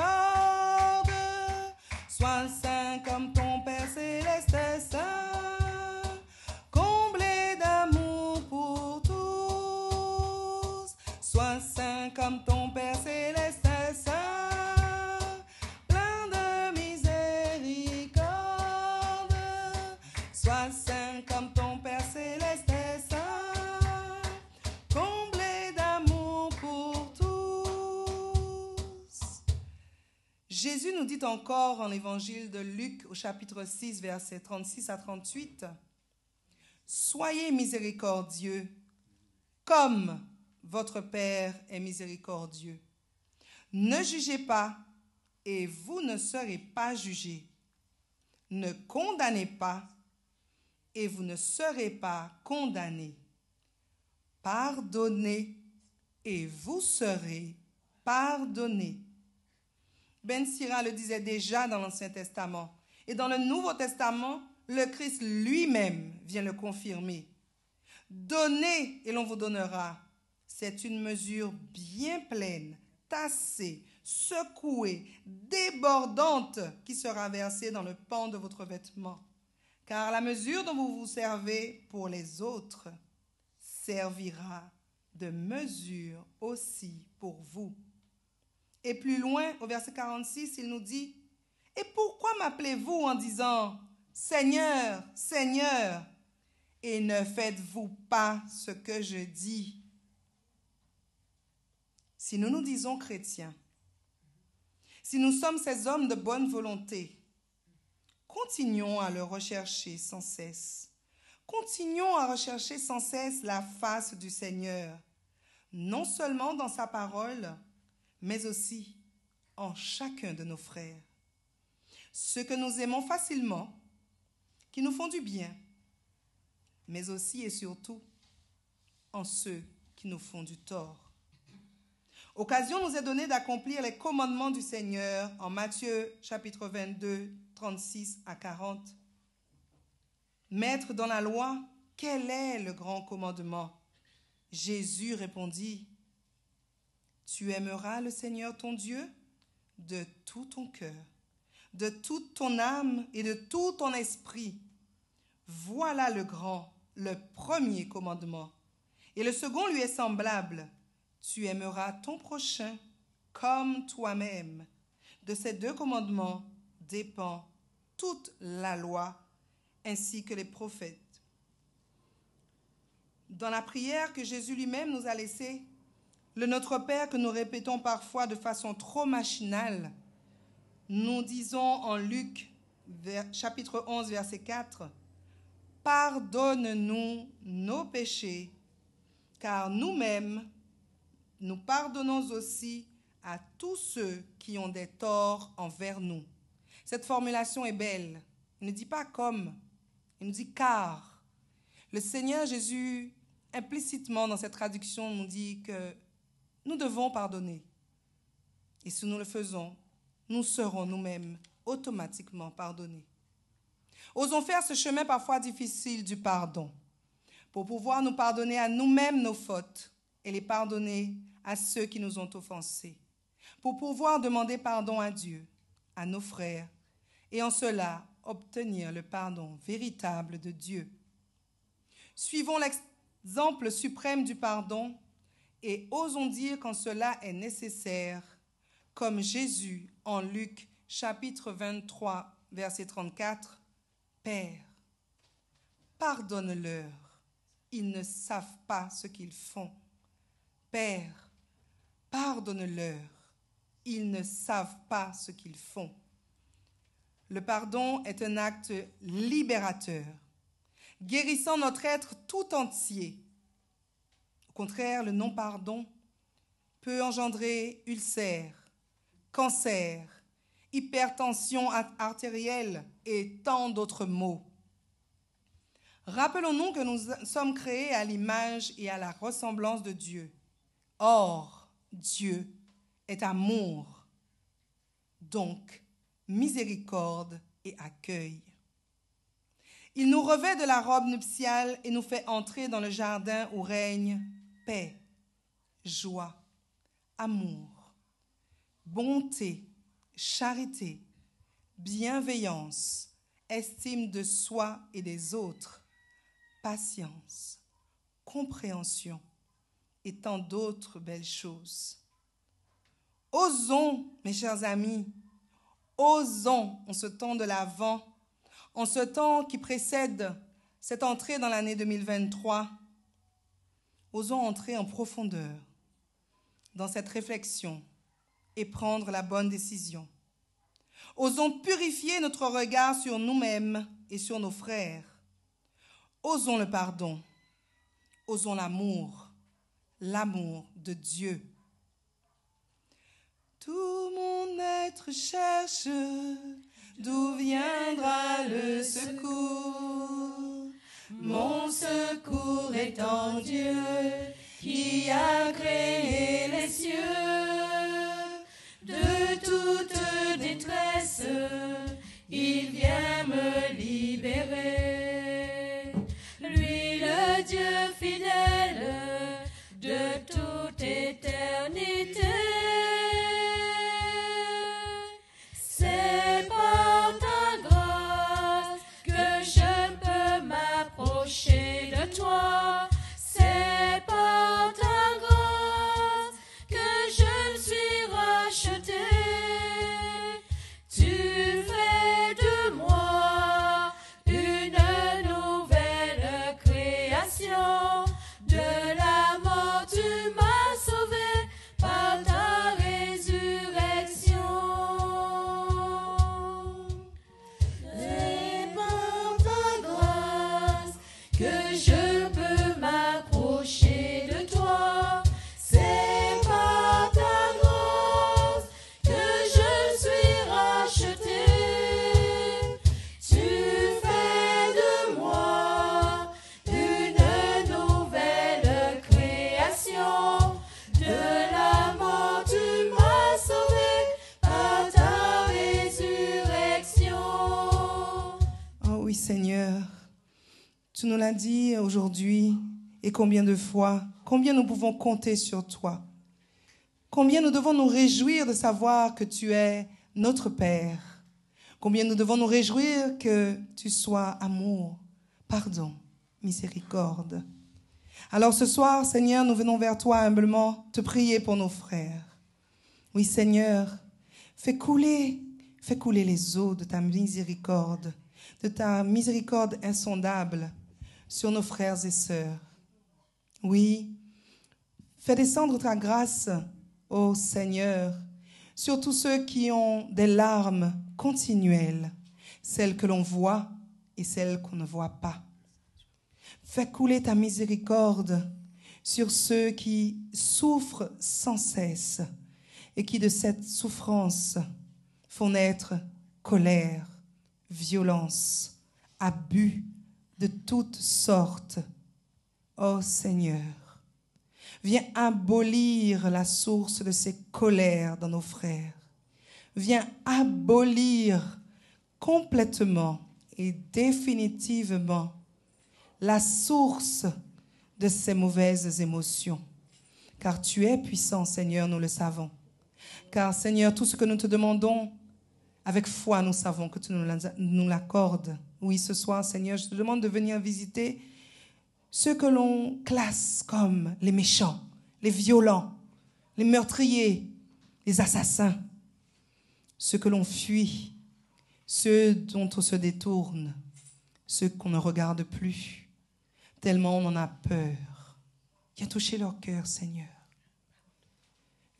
Sois saint comme ton Père céleste est saint, comblé d'amour pour tous. Sois saint comme ton Père céleste est saint, plein de miséricorde. Sois saint comme ton Père céleste est saint, comblé d'amour pour tous. Jésus nous dit encore en l'évangile de Luc au chapitre 6, versets 36 à 38, « Soyez miséricordieux, comme votre Père est miséricordieux. Ne jugez pas, et vous ne serez pas jugés. Ne condamnez pas, et vous ne serez pas condamnés. Pardonnez, et vous serez pardonnés. » Ben Sira le disait déjà dans l'Ancien Testament. Et dans le Nouveau Testament, le Christ lui-même vient le confirmer. Donnez et l'on vous donnera. C'est une mesure bien pleine, tassée, secouée, débordante qui sera versée dans le pan de votre vêtement. Car la mesure dont vous vous servez pour les autres servira de mesure aussi pour vous. Et plus loin, au verset 46, il nous dit, « Et pourquoi m'appelez-vous en disant, Seigneur, Seigneur, et ne faites-vous pas ce que je dis ?» Si nous nous disons chrétiens, si nous sommes ces hommes de bonne volonté, continuons à le rechercher sans cesse. Continuons à rechercher sans cesse la face du Seigneur, non seulement dans sa parole, mais aussi en chacun de nos frères. Ceux que nous aimons facilement, qui nous font du bien, mais aussi et surtout en ceux qui nous font du tort. Occasion nous est donnée d'accomplir les commandements du Seigneur en Matthieu chapitre 22, 36 à 40. Maître dans la loi, quel est le grand commandement? Jésus répondit, tu aimeras le Seigneur ton Dieu de tout ton cœur, de toute ton âme et de tout ton esprit. Voilà le grand, le premier commandement. Et le second lui est semblable. Tu aimeras ton prochain comme toi-même. De ces deux commandements dépend toute la loi ainsi que les prophètes. Dans la prière que Jésus lui-même nous a laissée, le Notre Père que nous répétons parfois de façon trop machinale, nous disons en Luc, chapitre 11, verset 4, « Pardonne-nous nos péchés, car nous-mêmes, nous pardonnons aussi à tous ceux qui ont des torts envers nous. » Cette formulation est belle. Il ne dit pas « comme », il nous dit « car ». Le Seigneur Jésus, implicitement dans cette traduction, nous dit que nous devons pardonner. Et si nous le faisons, nous serons nous-mêmes automatiquement pardonnés. Osons faire ce chemin parfois difficile du pardon pour pouvoir nous pardonner à nous-mêmes nos fautes et les pardonner à ceux qui nous ont offensés, pour pouvoir demander pardon à Dieu, à nos frères, et en cela obtenir le pardon véritable de Dieu. Suivons l'exemple suprême du pardon et osons dire quand cela est nécessaire, comme Jésus en Luc chapitre 23, verset 34, « Père, pardonne-leur, ils ne savent pas ce qu'ils font. Père, pardonne-leur, ils ne savent pas ce qu'ils font. » Le pardon est un acte libérateur, guérissant notre être tout entier. Au contraire, le non-pardon peut engendrer ulcères, cancer, hypertension artérielle et tant d'autres maux. Rappelons-nous que nous sommes créés à l'image et à la ressemblance de Dieu. Or, Dieu est amour, donc miséricorde et accueil. Il nous revêt de la robe nuptiale et nous fait entrer dans le jardin où règne paix, joie, amour, bonté, charité, bienveillance, estime de soi et des autres, patience, compréhension et tant d'autres belles choses. Osons, mes chers amis, osons en ce temps de l'Avent, en ce temps qui précède cette entrée dans l'année 2023, osons entrer en profondeur dans cette réflexion et prendre la bonne décision. Osons purifier notre regard sur nous-mêmes et sur nos frères. Osons le pardon. Osons l'amour de Dieu. Tout mon être cherche d'où viendra le secours. Mon secours est en Dieu qui a créé les cieux. De toute détresse, il vient me libérer. Lui, le Dieu fidèle de toute éternité. C'est par ta grâce que je peux m'approcher de toi. C'est par ta grâce que je suis racheté. Tu fais de moi une nouvelle création. De la mort tu m'as sauvé par ta résurrection. C'est par ta grâce que je peux m'approcher de toi. C'est par ta grâce que je suis racheté. Tu fais de moi une nouvelle création. De la mort tu m'as sauvé par ta résurrection. Oh oui, Seigneur, tu nous l'as dit aujourd'hui, et combien de fois, combien nous pouvons compter sur toi. Combien nous devons nous réjouir de savoir que tu es notre Père. Combien nous devons nous réjouir que tu sois amour, pardon, miséricorde. Alors ce soir, Seigneur, nous venons vers toi humblement te prier pour nos frères. Oui, Seigneur, fais couler Fais couler les eaux de ta miséricorde insondable sur nos frères et sœurs. Oui, fais descendre ta grâce, ô Seigneur, sur tous ceux qui ont des larmes continuelles, celles que l'on voit et celles qu'on ne voit pas. Fais couler ta miséricorde sur ceux qui souffrent sans cesse et qui de cette souffrance font naître colère, violence, abus de toutes sortes. Ô Seigneur, viens abolir la source de ces colères dans nos frères. Viens abolir complètement et définitivement la source de ces mauvaises émotions. Car tu es puissant, Seigneur, nous le savons. Car, Seigneur, tout ce que nous te demandons, avec foi, nous savons que tu nous l'accordes. Oui, ce soir, Seigneur, je te demande de venir visiter ceux que l'on classe comme les méchants, les violents, les meurtriers, les assassins, ceux que l'on fuit, ceux dont on se détourne, ceux qu'on ne regarde plus, tellement on en a peur. Viens toucher leur cœur, Seigneur.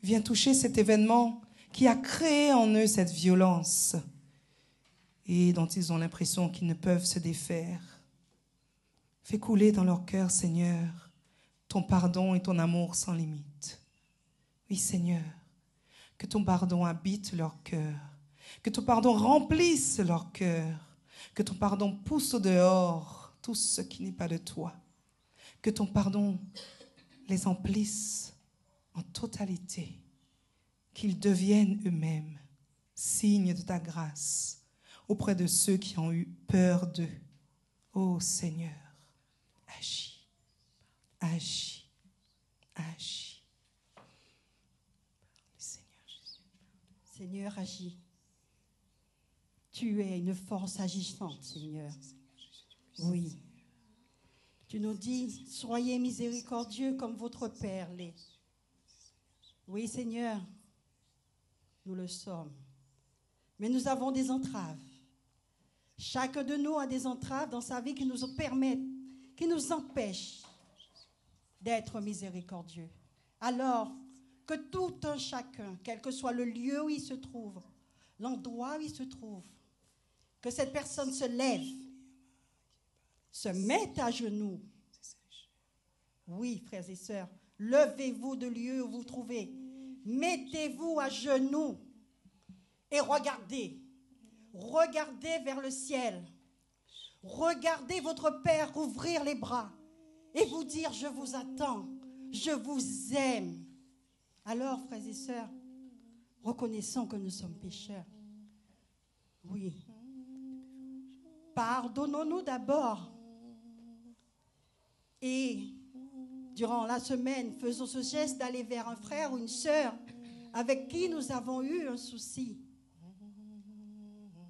Viens toucher cet événement qui a créé en eux cette violence et dont ils ont l'impression qu'ils ne peuvent se défaire. Fais couler dans leur cœur, Seigneur, ton pardon et ton amour sans limite. Oui, Seigneur, que ton pardon habite leur cœur, que ton pardon remplisse leur cœur, que ton pardon pousse au dehors tout ce qui n'est pas de toi, que ton pardon les emplisse en totalité, qu'ils deviennent eux-mêmes signes de ta grâce auprès de ceux qui ont eu peur d'eux. Ô Seigneur, agis, agis, agis. Seigneur Jésus. Seigneur, agis. Tu es une force agissante, Seigneur. Oui. Tu nous dis, soyez miséricordieux comme votre Père l'est. Oui, Seigneur, nous le sommes. Mais nous avons des entraves. Chacun de nous a des entraves dans sa vie qui nous permettent, qui nous empêchent d'être miséricordieux. Alors que tout un chacun, quel que soit le lieu où il se trouve, l'endroit où il se trouve, que cette personne se lève, se mette à genoux. Oui, frères et sœurs, levez-vous de lieu où vous vous trouvez. Mettez-vous à genoux et regardez. Regardez vers le ciel. Regardez votre Père ouvrir les bras et vous dire, je vous attends, je vous aime. Alors, frères et sœurs, reconnaissons que nous sommes pécheurs. Oui. Pardonnons-nous d'abord. Et durant la semaine, faisons ce geste d'aller vers un frère ou une sœur avec qui nous avons eu un souci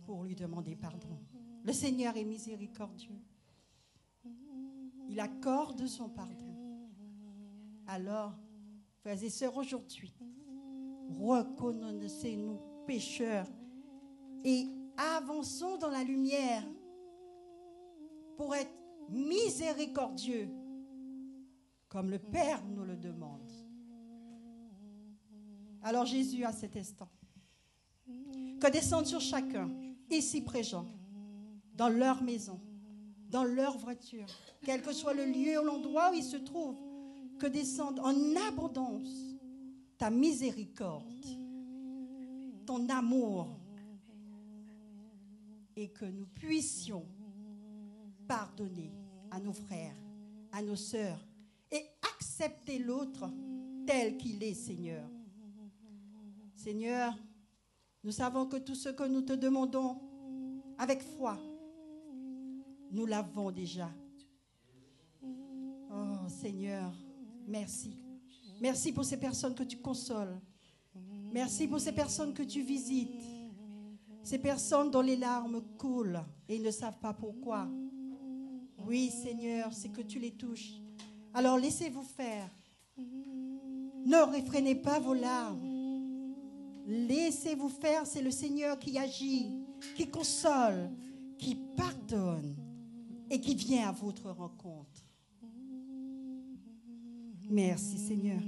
pour lui demander pardon. Le Seigneur est miséricordieux. Il accorde son pardon. Alors, frères et sœurs, aujourd'hui, reconnaissez-nous pécheurs et avançons dans la lumière pour être miséricordieux comme le Père nous le demande. Alors Jésus, à cet instant, que descende sur chacun, ici présent, dans leur maison, dans leur voiture, quel que soit le lieu ou l'endroit où ils se trouvent, que descende en abondance ta miséricorde, ton amour, et que nous puissions pardonner à nos frères, à nos sœurs, et accepter l'autre tel qu'il est, Seigneur. Seigneur, nous savons que tout ce que nous te demandons avec foi, nous l'avons déjà. Oh Seigneur, merci. Merci pour ces personnes que tu consoles. Merci pour ces personnes que tu visites. Ces personnes dont les larmes coulent et ils ne savent pas pourquoi. Oui, Seigneur, c'est que tu les touches. Alors laissez-vous faire. Ne réfrénez pas vos larmes. Laissez-vous faire, c'est le Seigneur qui agit, qui console, qui pardonne et qui vient à votre rencontre. Merci Seigneur.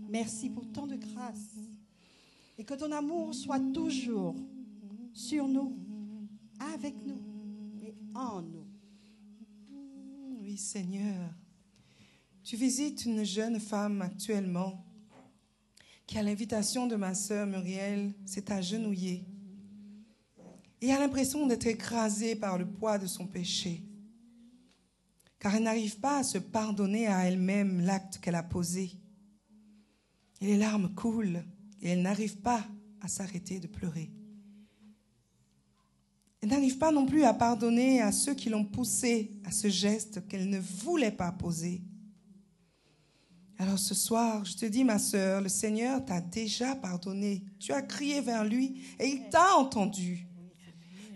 Merci pour tant de grâce. Et que ton amour soit toujours sur nous, avec nous et en nous. Oui, Seigneur. Tu visites une jeune femme actuellement qui, à l'invitation de ma sœur Muriel, s'est agenouillée et a l'impression d'être écrasée par le poids de son péché, car elle n'arrive pas à se pardonner à elle-même l'acte qu'elle a posé. Et les larmes coulent et elle n'arrive pas à s'arrêter de pleurer. Elle n'arrive pas non plus à pardonner à ceux qui l'ont poussée à ce geste qu'elle ne voulait pas poser. Alors ce soir, je te dis, ma sœur, le Seigneur t'a déjà pardonné. Tu as crié vers lui et il t'a entendu.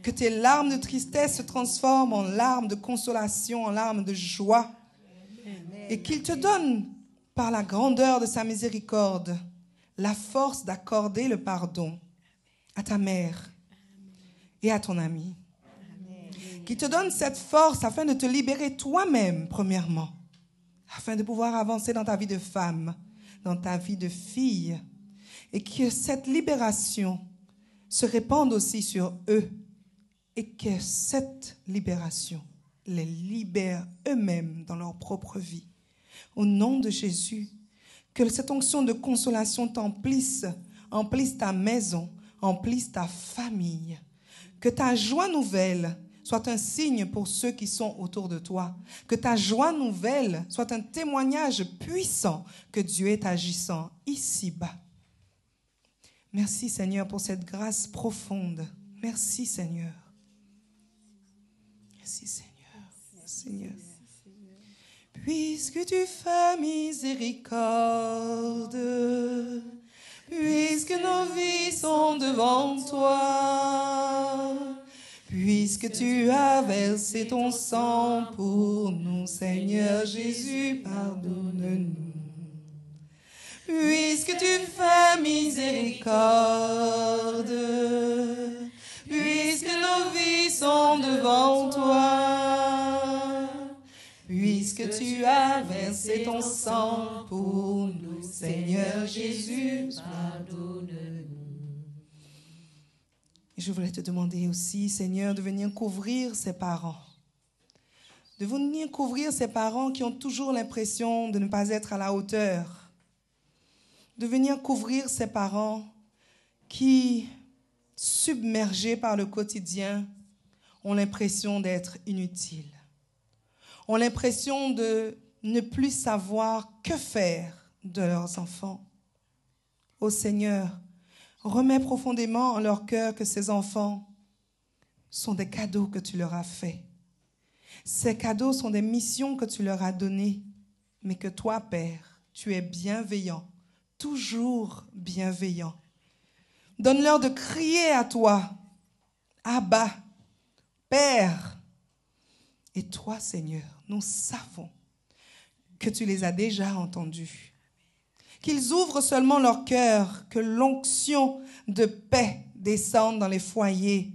Que tes larmes de tristesse se transforment en larmes de consolation, en larmes de joie. Et qu'il te donne, par la grandeur de sa miséricorde, la force d'accorder le pardon à ta mère et à ton ami. Qu'il te donne cette force afin de te libérer toi-même, premièrement, afin de pouvoir avancer dans ta vie de femme, dans ta vie de fille, et que cette libération se répande aussi sur eux, et que cette libération les libère eux-mêmes dans leur propre vie. Au nom de Jésus, que cette onction de consolation t'emplisse, emplisse ta maison, emplisse ta famille. Que ta joie nouvelle soit un signe pour ceux qui sont autour de toi. Que ta joie nouvelle soit un témoignage puissant que Dieu est agissant ici-bas. Merci Seigneur pour cette grâce profonde. Merci Seigneur. Merci Seigneur. Seigneur. Puisque tu fais miséricorde, puisque nos vies sont devant toi, puisque tu as versé ton sang pour nous, Seigneur Jésus, pardonne-nous. Puisque tu fais miséricorde, puisque nos vies sont devant toi, puisque tu as versé ton sang pour nous, Seigneur Jésus, pardonne-nous. Et je voulais te demander aussi, Seigneur, de venir couvrir ces parents. De venir couvrir ces parents qui ont toujours l'impression de ne pas être à la hauteur. De venir couvrir ces parents qui, submergés par le quotidien, ont l'impression d'être inutiles. Ont l'impression de ne plus savoir que faire de leurs enfants. Ô Seigneur, remets profondément en leur cœur que ces enfants sont des cadeaux que tu leur as faits. Ces cadeaux sont des missions que tu leur as données, mais que toi, Père, tu es bienveillant, toujours bienveillant. Donne-leur de crier à toi, Abba, Père. Et toi, Seigneur, nous savons que tu les as déjà entendus. Qu'ils ouvrent seulement leur cœur, que l'onction de paix descende dans les foyers.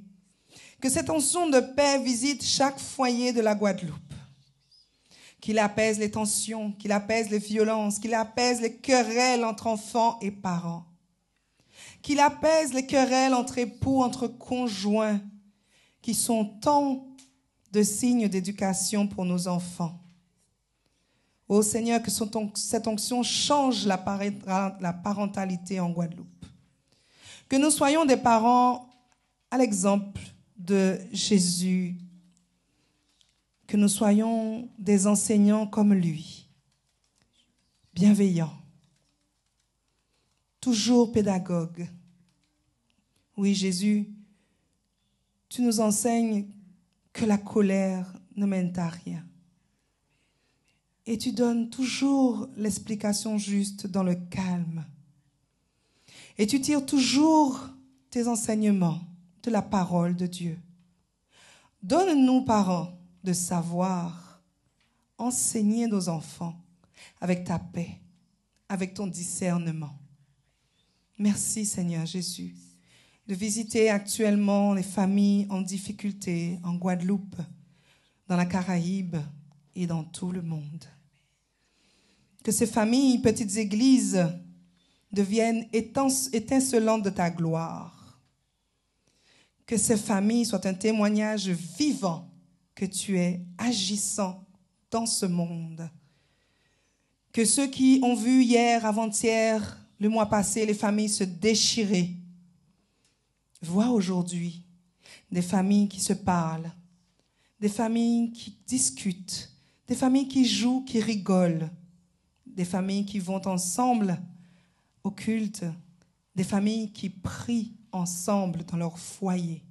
Que cette onction de paix visite chaque foyer de la Guadeloupe. Qu'il apaise les tensions, qu'il apaise les violences, qu'il apaise les querelles entre enfants et parents. Qu'il apaise les querelles entre époux, entre conjoints, qui sont tant de signes d'éducation pour nos enfants. Ô Seigneur, que cette onction change la parentalité en Guadeloupe. Que nous soyons des parents à l'exemple de Jésus. Que nous soyons des enseignants comme lui, bienveillants, toujours pédagogues. Oui, Jésus, tu nous enseignes que la colère ne mène à rien. Et tu donnes toujours l'explication juste dans le calme. Et tu tires toujours tes enseignements de la parole de Dieu. Donne-nous, parents, de savoir enseigner nos enfants avec ta paix, avec ton discernement. Merci Seigneur Jésus de visiter actuellement les familles en difficulté en Guadeloupe, dans la Caraïbe et dans tout le monde. Que ces familles, petites églises, deviennent étincelantes de ta gloire. Que ces familles soient un témoignage vivant que tu es agissant dans ce monde. Que ceux qui ont vu hier, avant-hier, le mois passé, les familles se déchirer, voient aujourd'hui des familles qui se parlent, des familles qui discutent, des familles qui jouent, qui rigolent, des familles qui vont ensemble au culte, des familles qui prient ensemble dans leur foyer.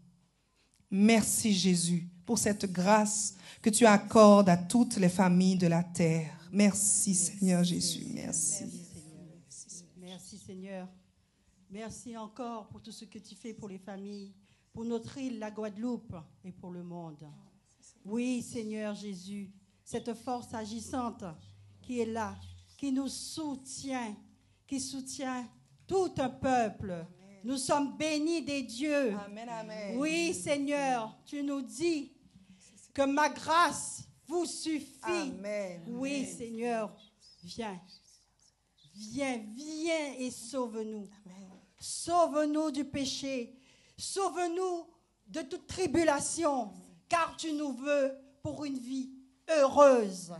Merci Jésus pour cette grâce que tu accordes à toutes les familles de la terre. Merci Seigneur Jésus, merci. Merci Seigneur. Merci encore pour tout ce que tu fais pour les familles, pour notre île, la Guadeloupe, et pour le monde. Oui Seigneur Jésus, cette force agissante qui est là, qui nous soutient, qui soutient tout un peuple. Nous sommes bénis des dieux. Amen, amen. Oui, Seigneur, tu nous dis que ma grâce vous suffit. Amen. Oui, Seigneur, viens. Viens, viens et sauve-nous. Sauve-nous du péché. Sauve-nous de toute tribulation, car tu nous veux pour une vie heureuse.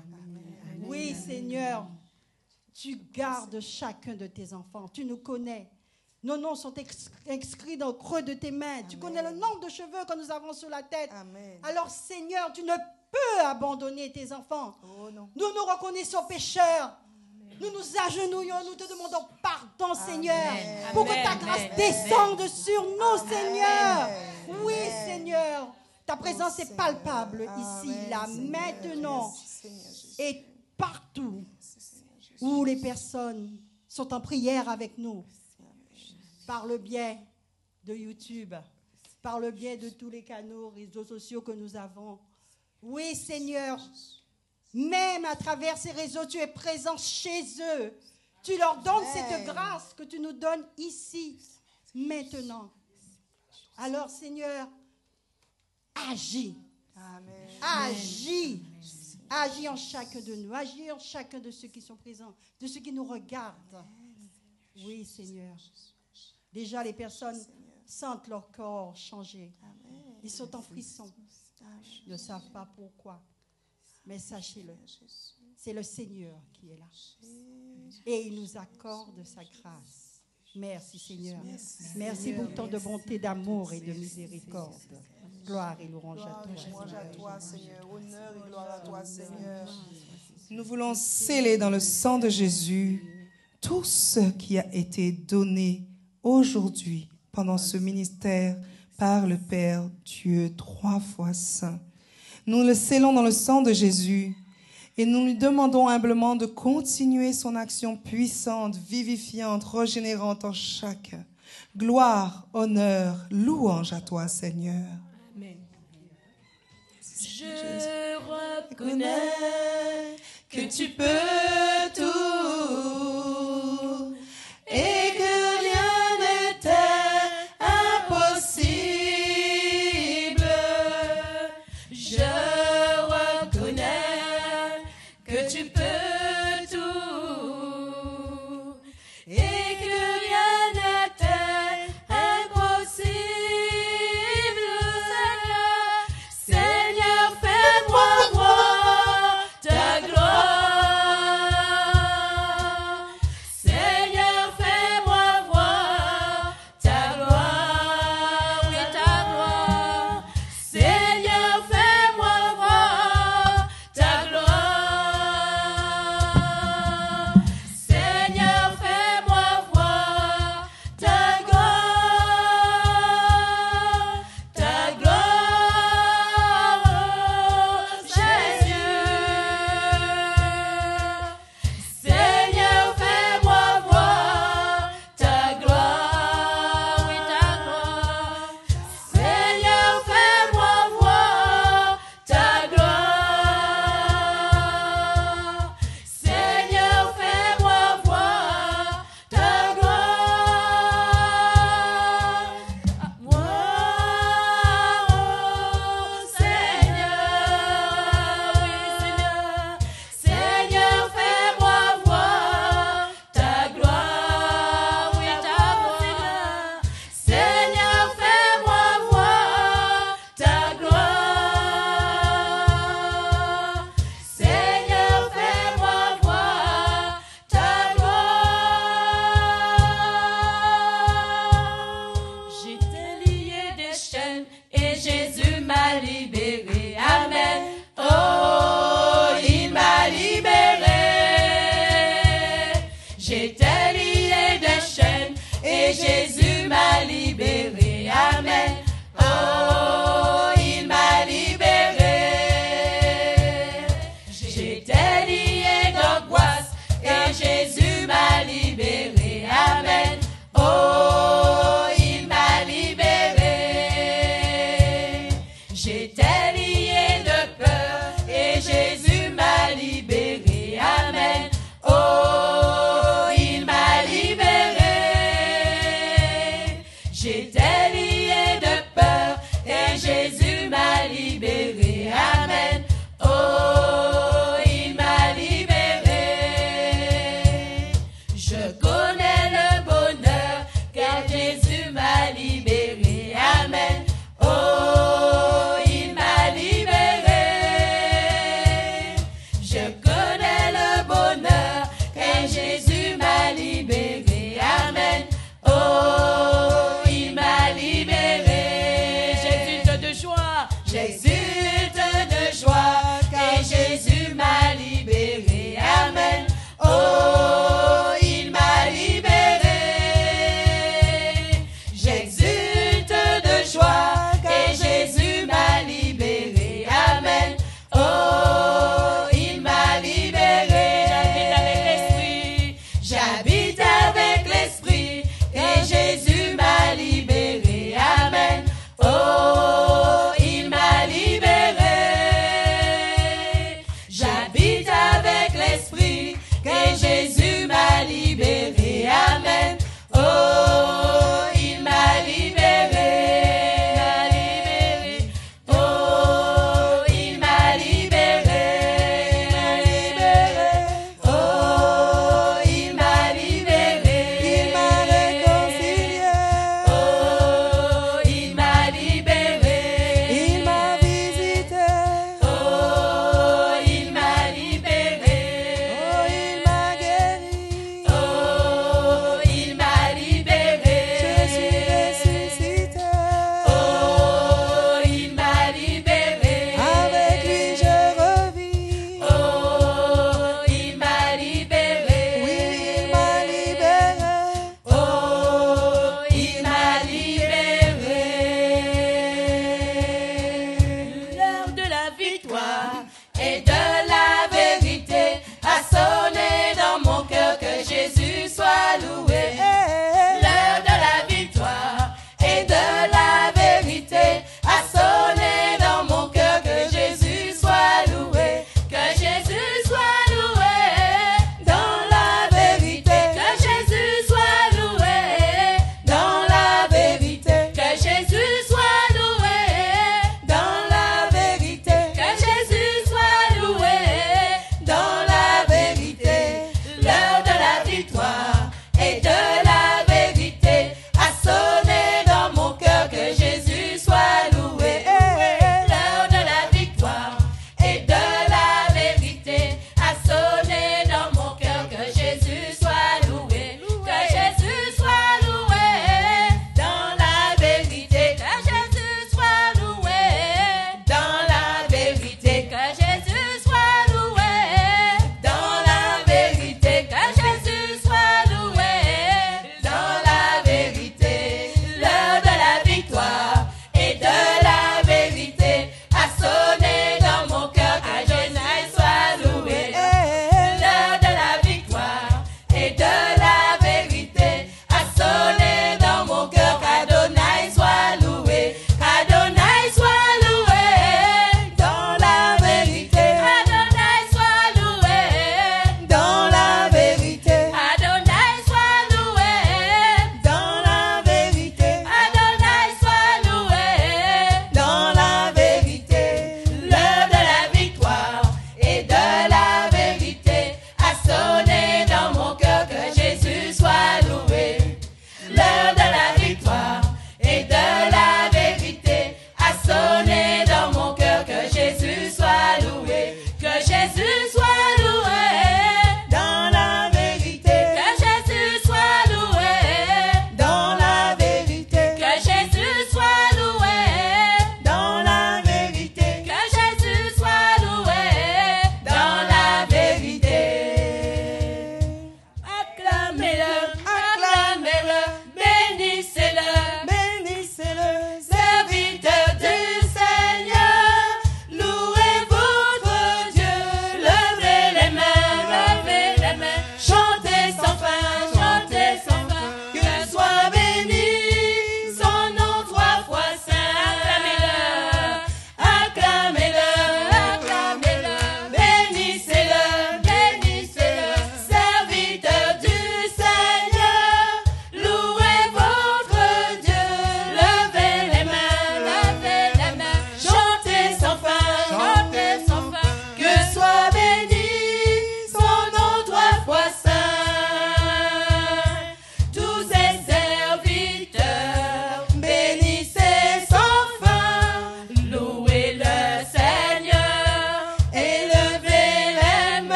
Oui, Seigneur. Tu gardes chacun de tes enfants. Tu nous connais. Nos noms sont inscrits dans le creux de tes mains. Amen. Tu connais le nombre de cheveux que nous avons sur la tête. Amen. Alors, Seigneur, tu ne peux abandonner tes enfants. Oh, non. Nous nous reconnaissons pécheurs. Amen. Nous nous agenouillons. Nous te demandons pardon, Amen. Seigneur. Amen. Pour que ta grâce descende sur nous, Amen. Seigneur. Amen. Oui, Seigneur. Ta présence est palpable ici, là, maintenant. Et partout où les personnes sont en prière avec nous, par le biais de YouTube, par le biais de tous les canaux, réseaux sociaux que nous avons. Oui, Seigneur, même à travers ces réseaux, tu es présent chez eux. Tu leur donnes cette grâce que tu nous donnes ici, maintenant. Alors, Seigneur, agis. Amen. Agis. Agis en chacun de nous, agis en chacun de ceux qui sont présents, de ceux qui nous regardent. Oui, Seigneur. Déjà, les personnes sentent leur corps changer. Ils sont en frisson. Ils ne savent pas pourquoi. Mais sachez-le, c'est le Seigneur qui est là. Et il nous accorde sa grâce. Merci, Seigneur. Merci pour tant de bonté, d'amour et de miséricorde. Gloire et louange à toi. Louange à toi, Seigneur. Honneur et gloire à toi, Seigneur. Nous voulons sceller dans le sang de Jésus tout ce qui a été donné aujourd'hui pendant ce ministère par le Père Dieu 3 fois saint. Nous le scellons dans le sang de Jésus et nous lui demandons humblement de continuer son action puissante, vivifiante, régénérante en chacun. Gloire, honneur, louange à toi, Seigneur. Amen. Je reconnais que tu peux tout et que rien n'était impossible. Je reconnais que tu peux tout et que rien n'était impossible. Seigneur, fais-moi voir ta gloire. Jésus m'a libéré. Amen. Oh, il m'a libéré. Je connais le bonheur quand Jésus m'a libéré. Amen. Oh, il m'a libéré. J'exulte de joie. J'exulte de joie que Jésus m'a libéré. Amen. Oh, il m'a libéré. J'exulte de joie que Jésus m'a libéré. Amen. Oh, il m'a libéré. J'habite avec l'Esprit. J'habite avec l'Esprit et Jésus m'a libéré. Amen. Oh, il m'a libéré. J'habite avec l'Esprit que Jésus m'a libéré. Amen. Oh, il m'a libéré. Oh, il m'a libéré. Oh, il m'a libéré. Il m'a réconcilié.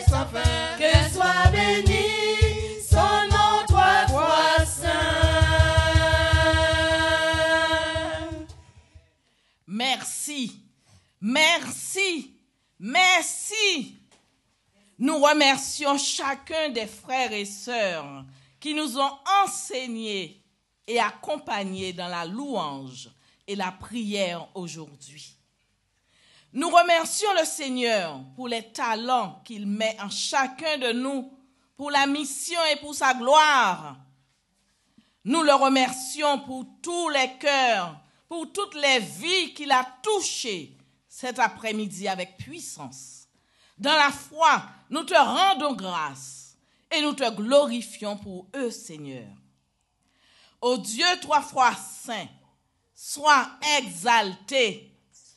sans fin. Que soit béni son nom 3 fois saint. Merci, merci, merci. Nous remercions chacun des frères et sœurs qui nous ont enseignés et accompagnés dans la louange et la prière aujourd'hui. Nous remercions le Seigneur pour les talents qu'il met en chacun de nous, pour la mission et pour sa gloire. Nous le remercions pour tous les cœurs, pour toutes les vies qu'il a touchées cet après-midi avec puissance. Dans la foi, nous te rendons grâce et nous te glorifions pour eux, Seigneur. Ô Dieu 3 fois saint, sois exalté,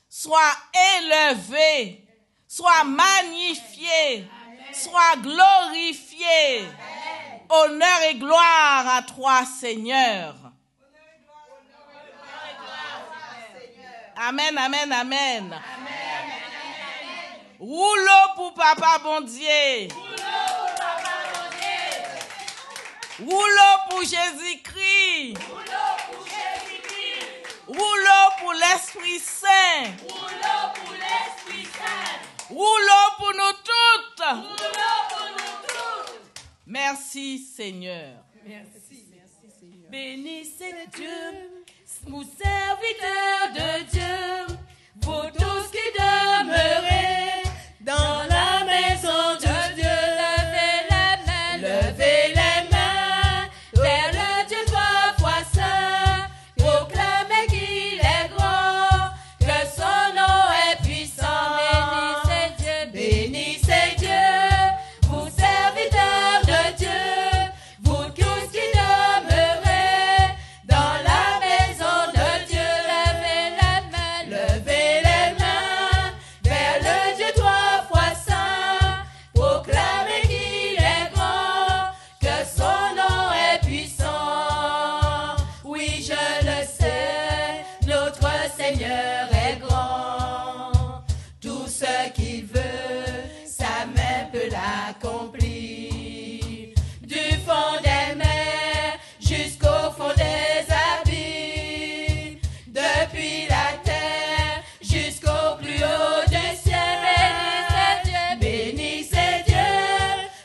sois élevé, sois magnifié, sois glorifié. Honneur et gloire à toi, Seigneur. Amen, amen, amen. Rouleau pour Papa bon Dieu. Rouleau pour Jésus-Christ. Rouleau pour l'Esprit Saint. Rouleau pour nous toutes. Merci Seigneur. Merci, Seigneur. Bénissez Dieu, vous serviteurs de Dieu, vous tous qui demeurez dans la maison de Dieu. Levez les mains vers le Dieu 3 fois saint, proclamez qu'il est grand, que son nom est puissant. Bénissez Dieu, vous serviteurs de Dieu, vous tous qui demeurez dans la maison de Dieu. Levez les mains vers le Dieu 3 fois saint, proclamez qu'il est grand, que son nom est puissant. Oui, je le sais, notre Seigneur est grand. Tout ce qu'il veut, sa main peut l'accomplir. Du fond des mers jusqu'au fond des abysses, depuis la terre jusqu'au plus haut des ciels. Bénissez Dieu,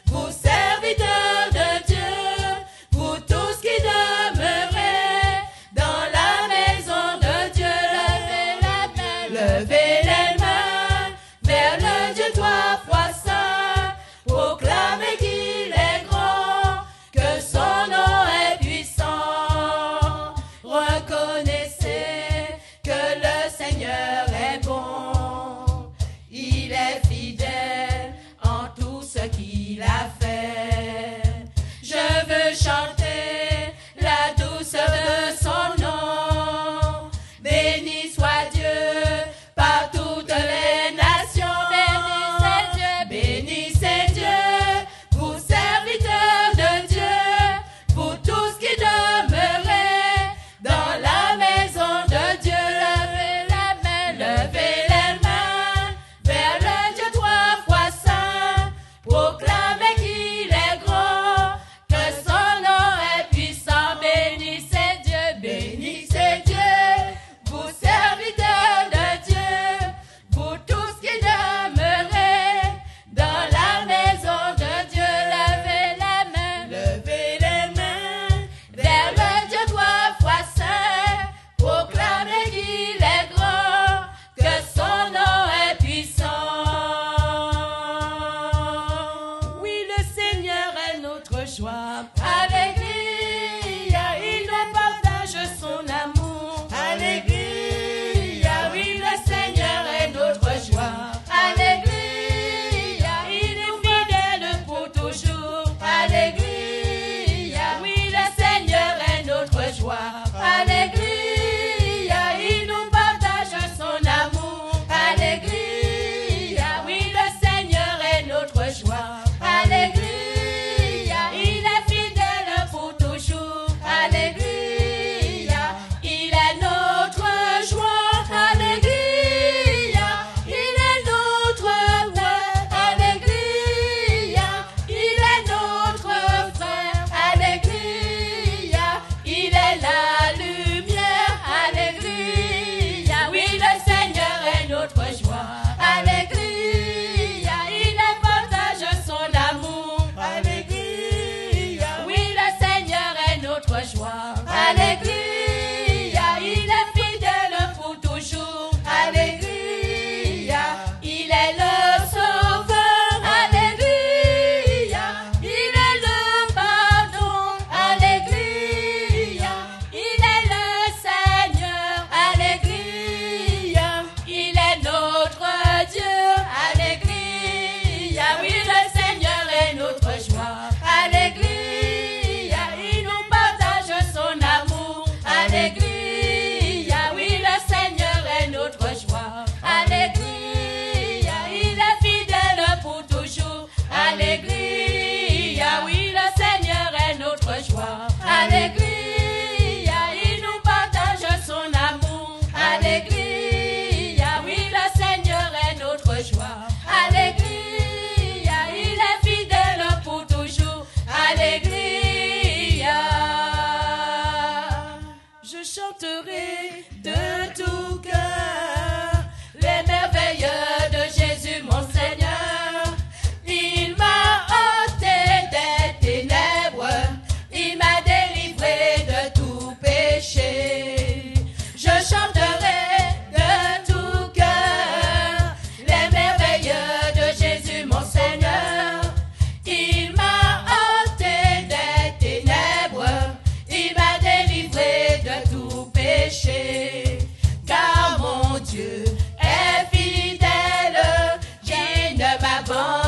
vous serviteurs de Dieu, vous tous qui demeurez dans la maison de Dieu. Levez les mains vers le Dieu 3 fois saint, proclamez la bonne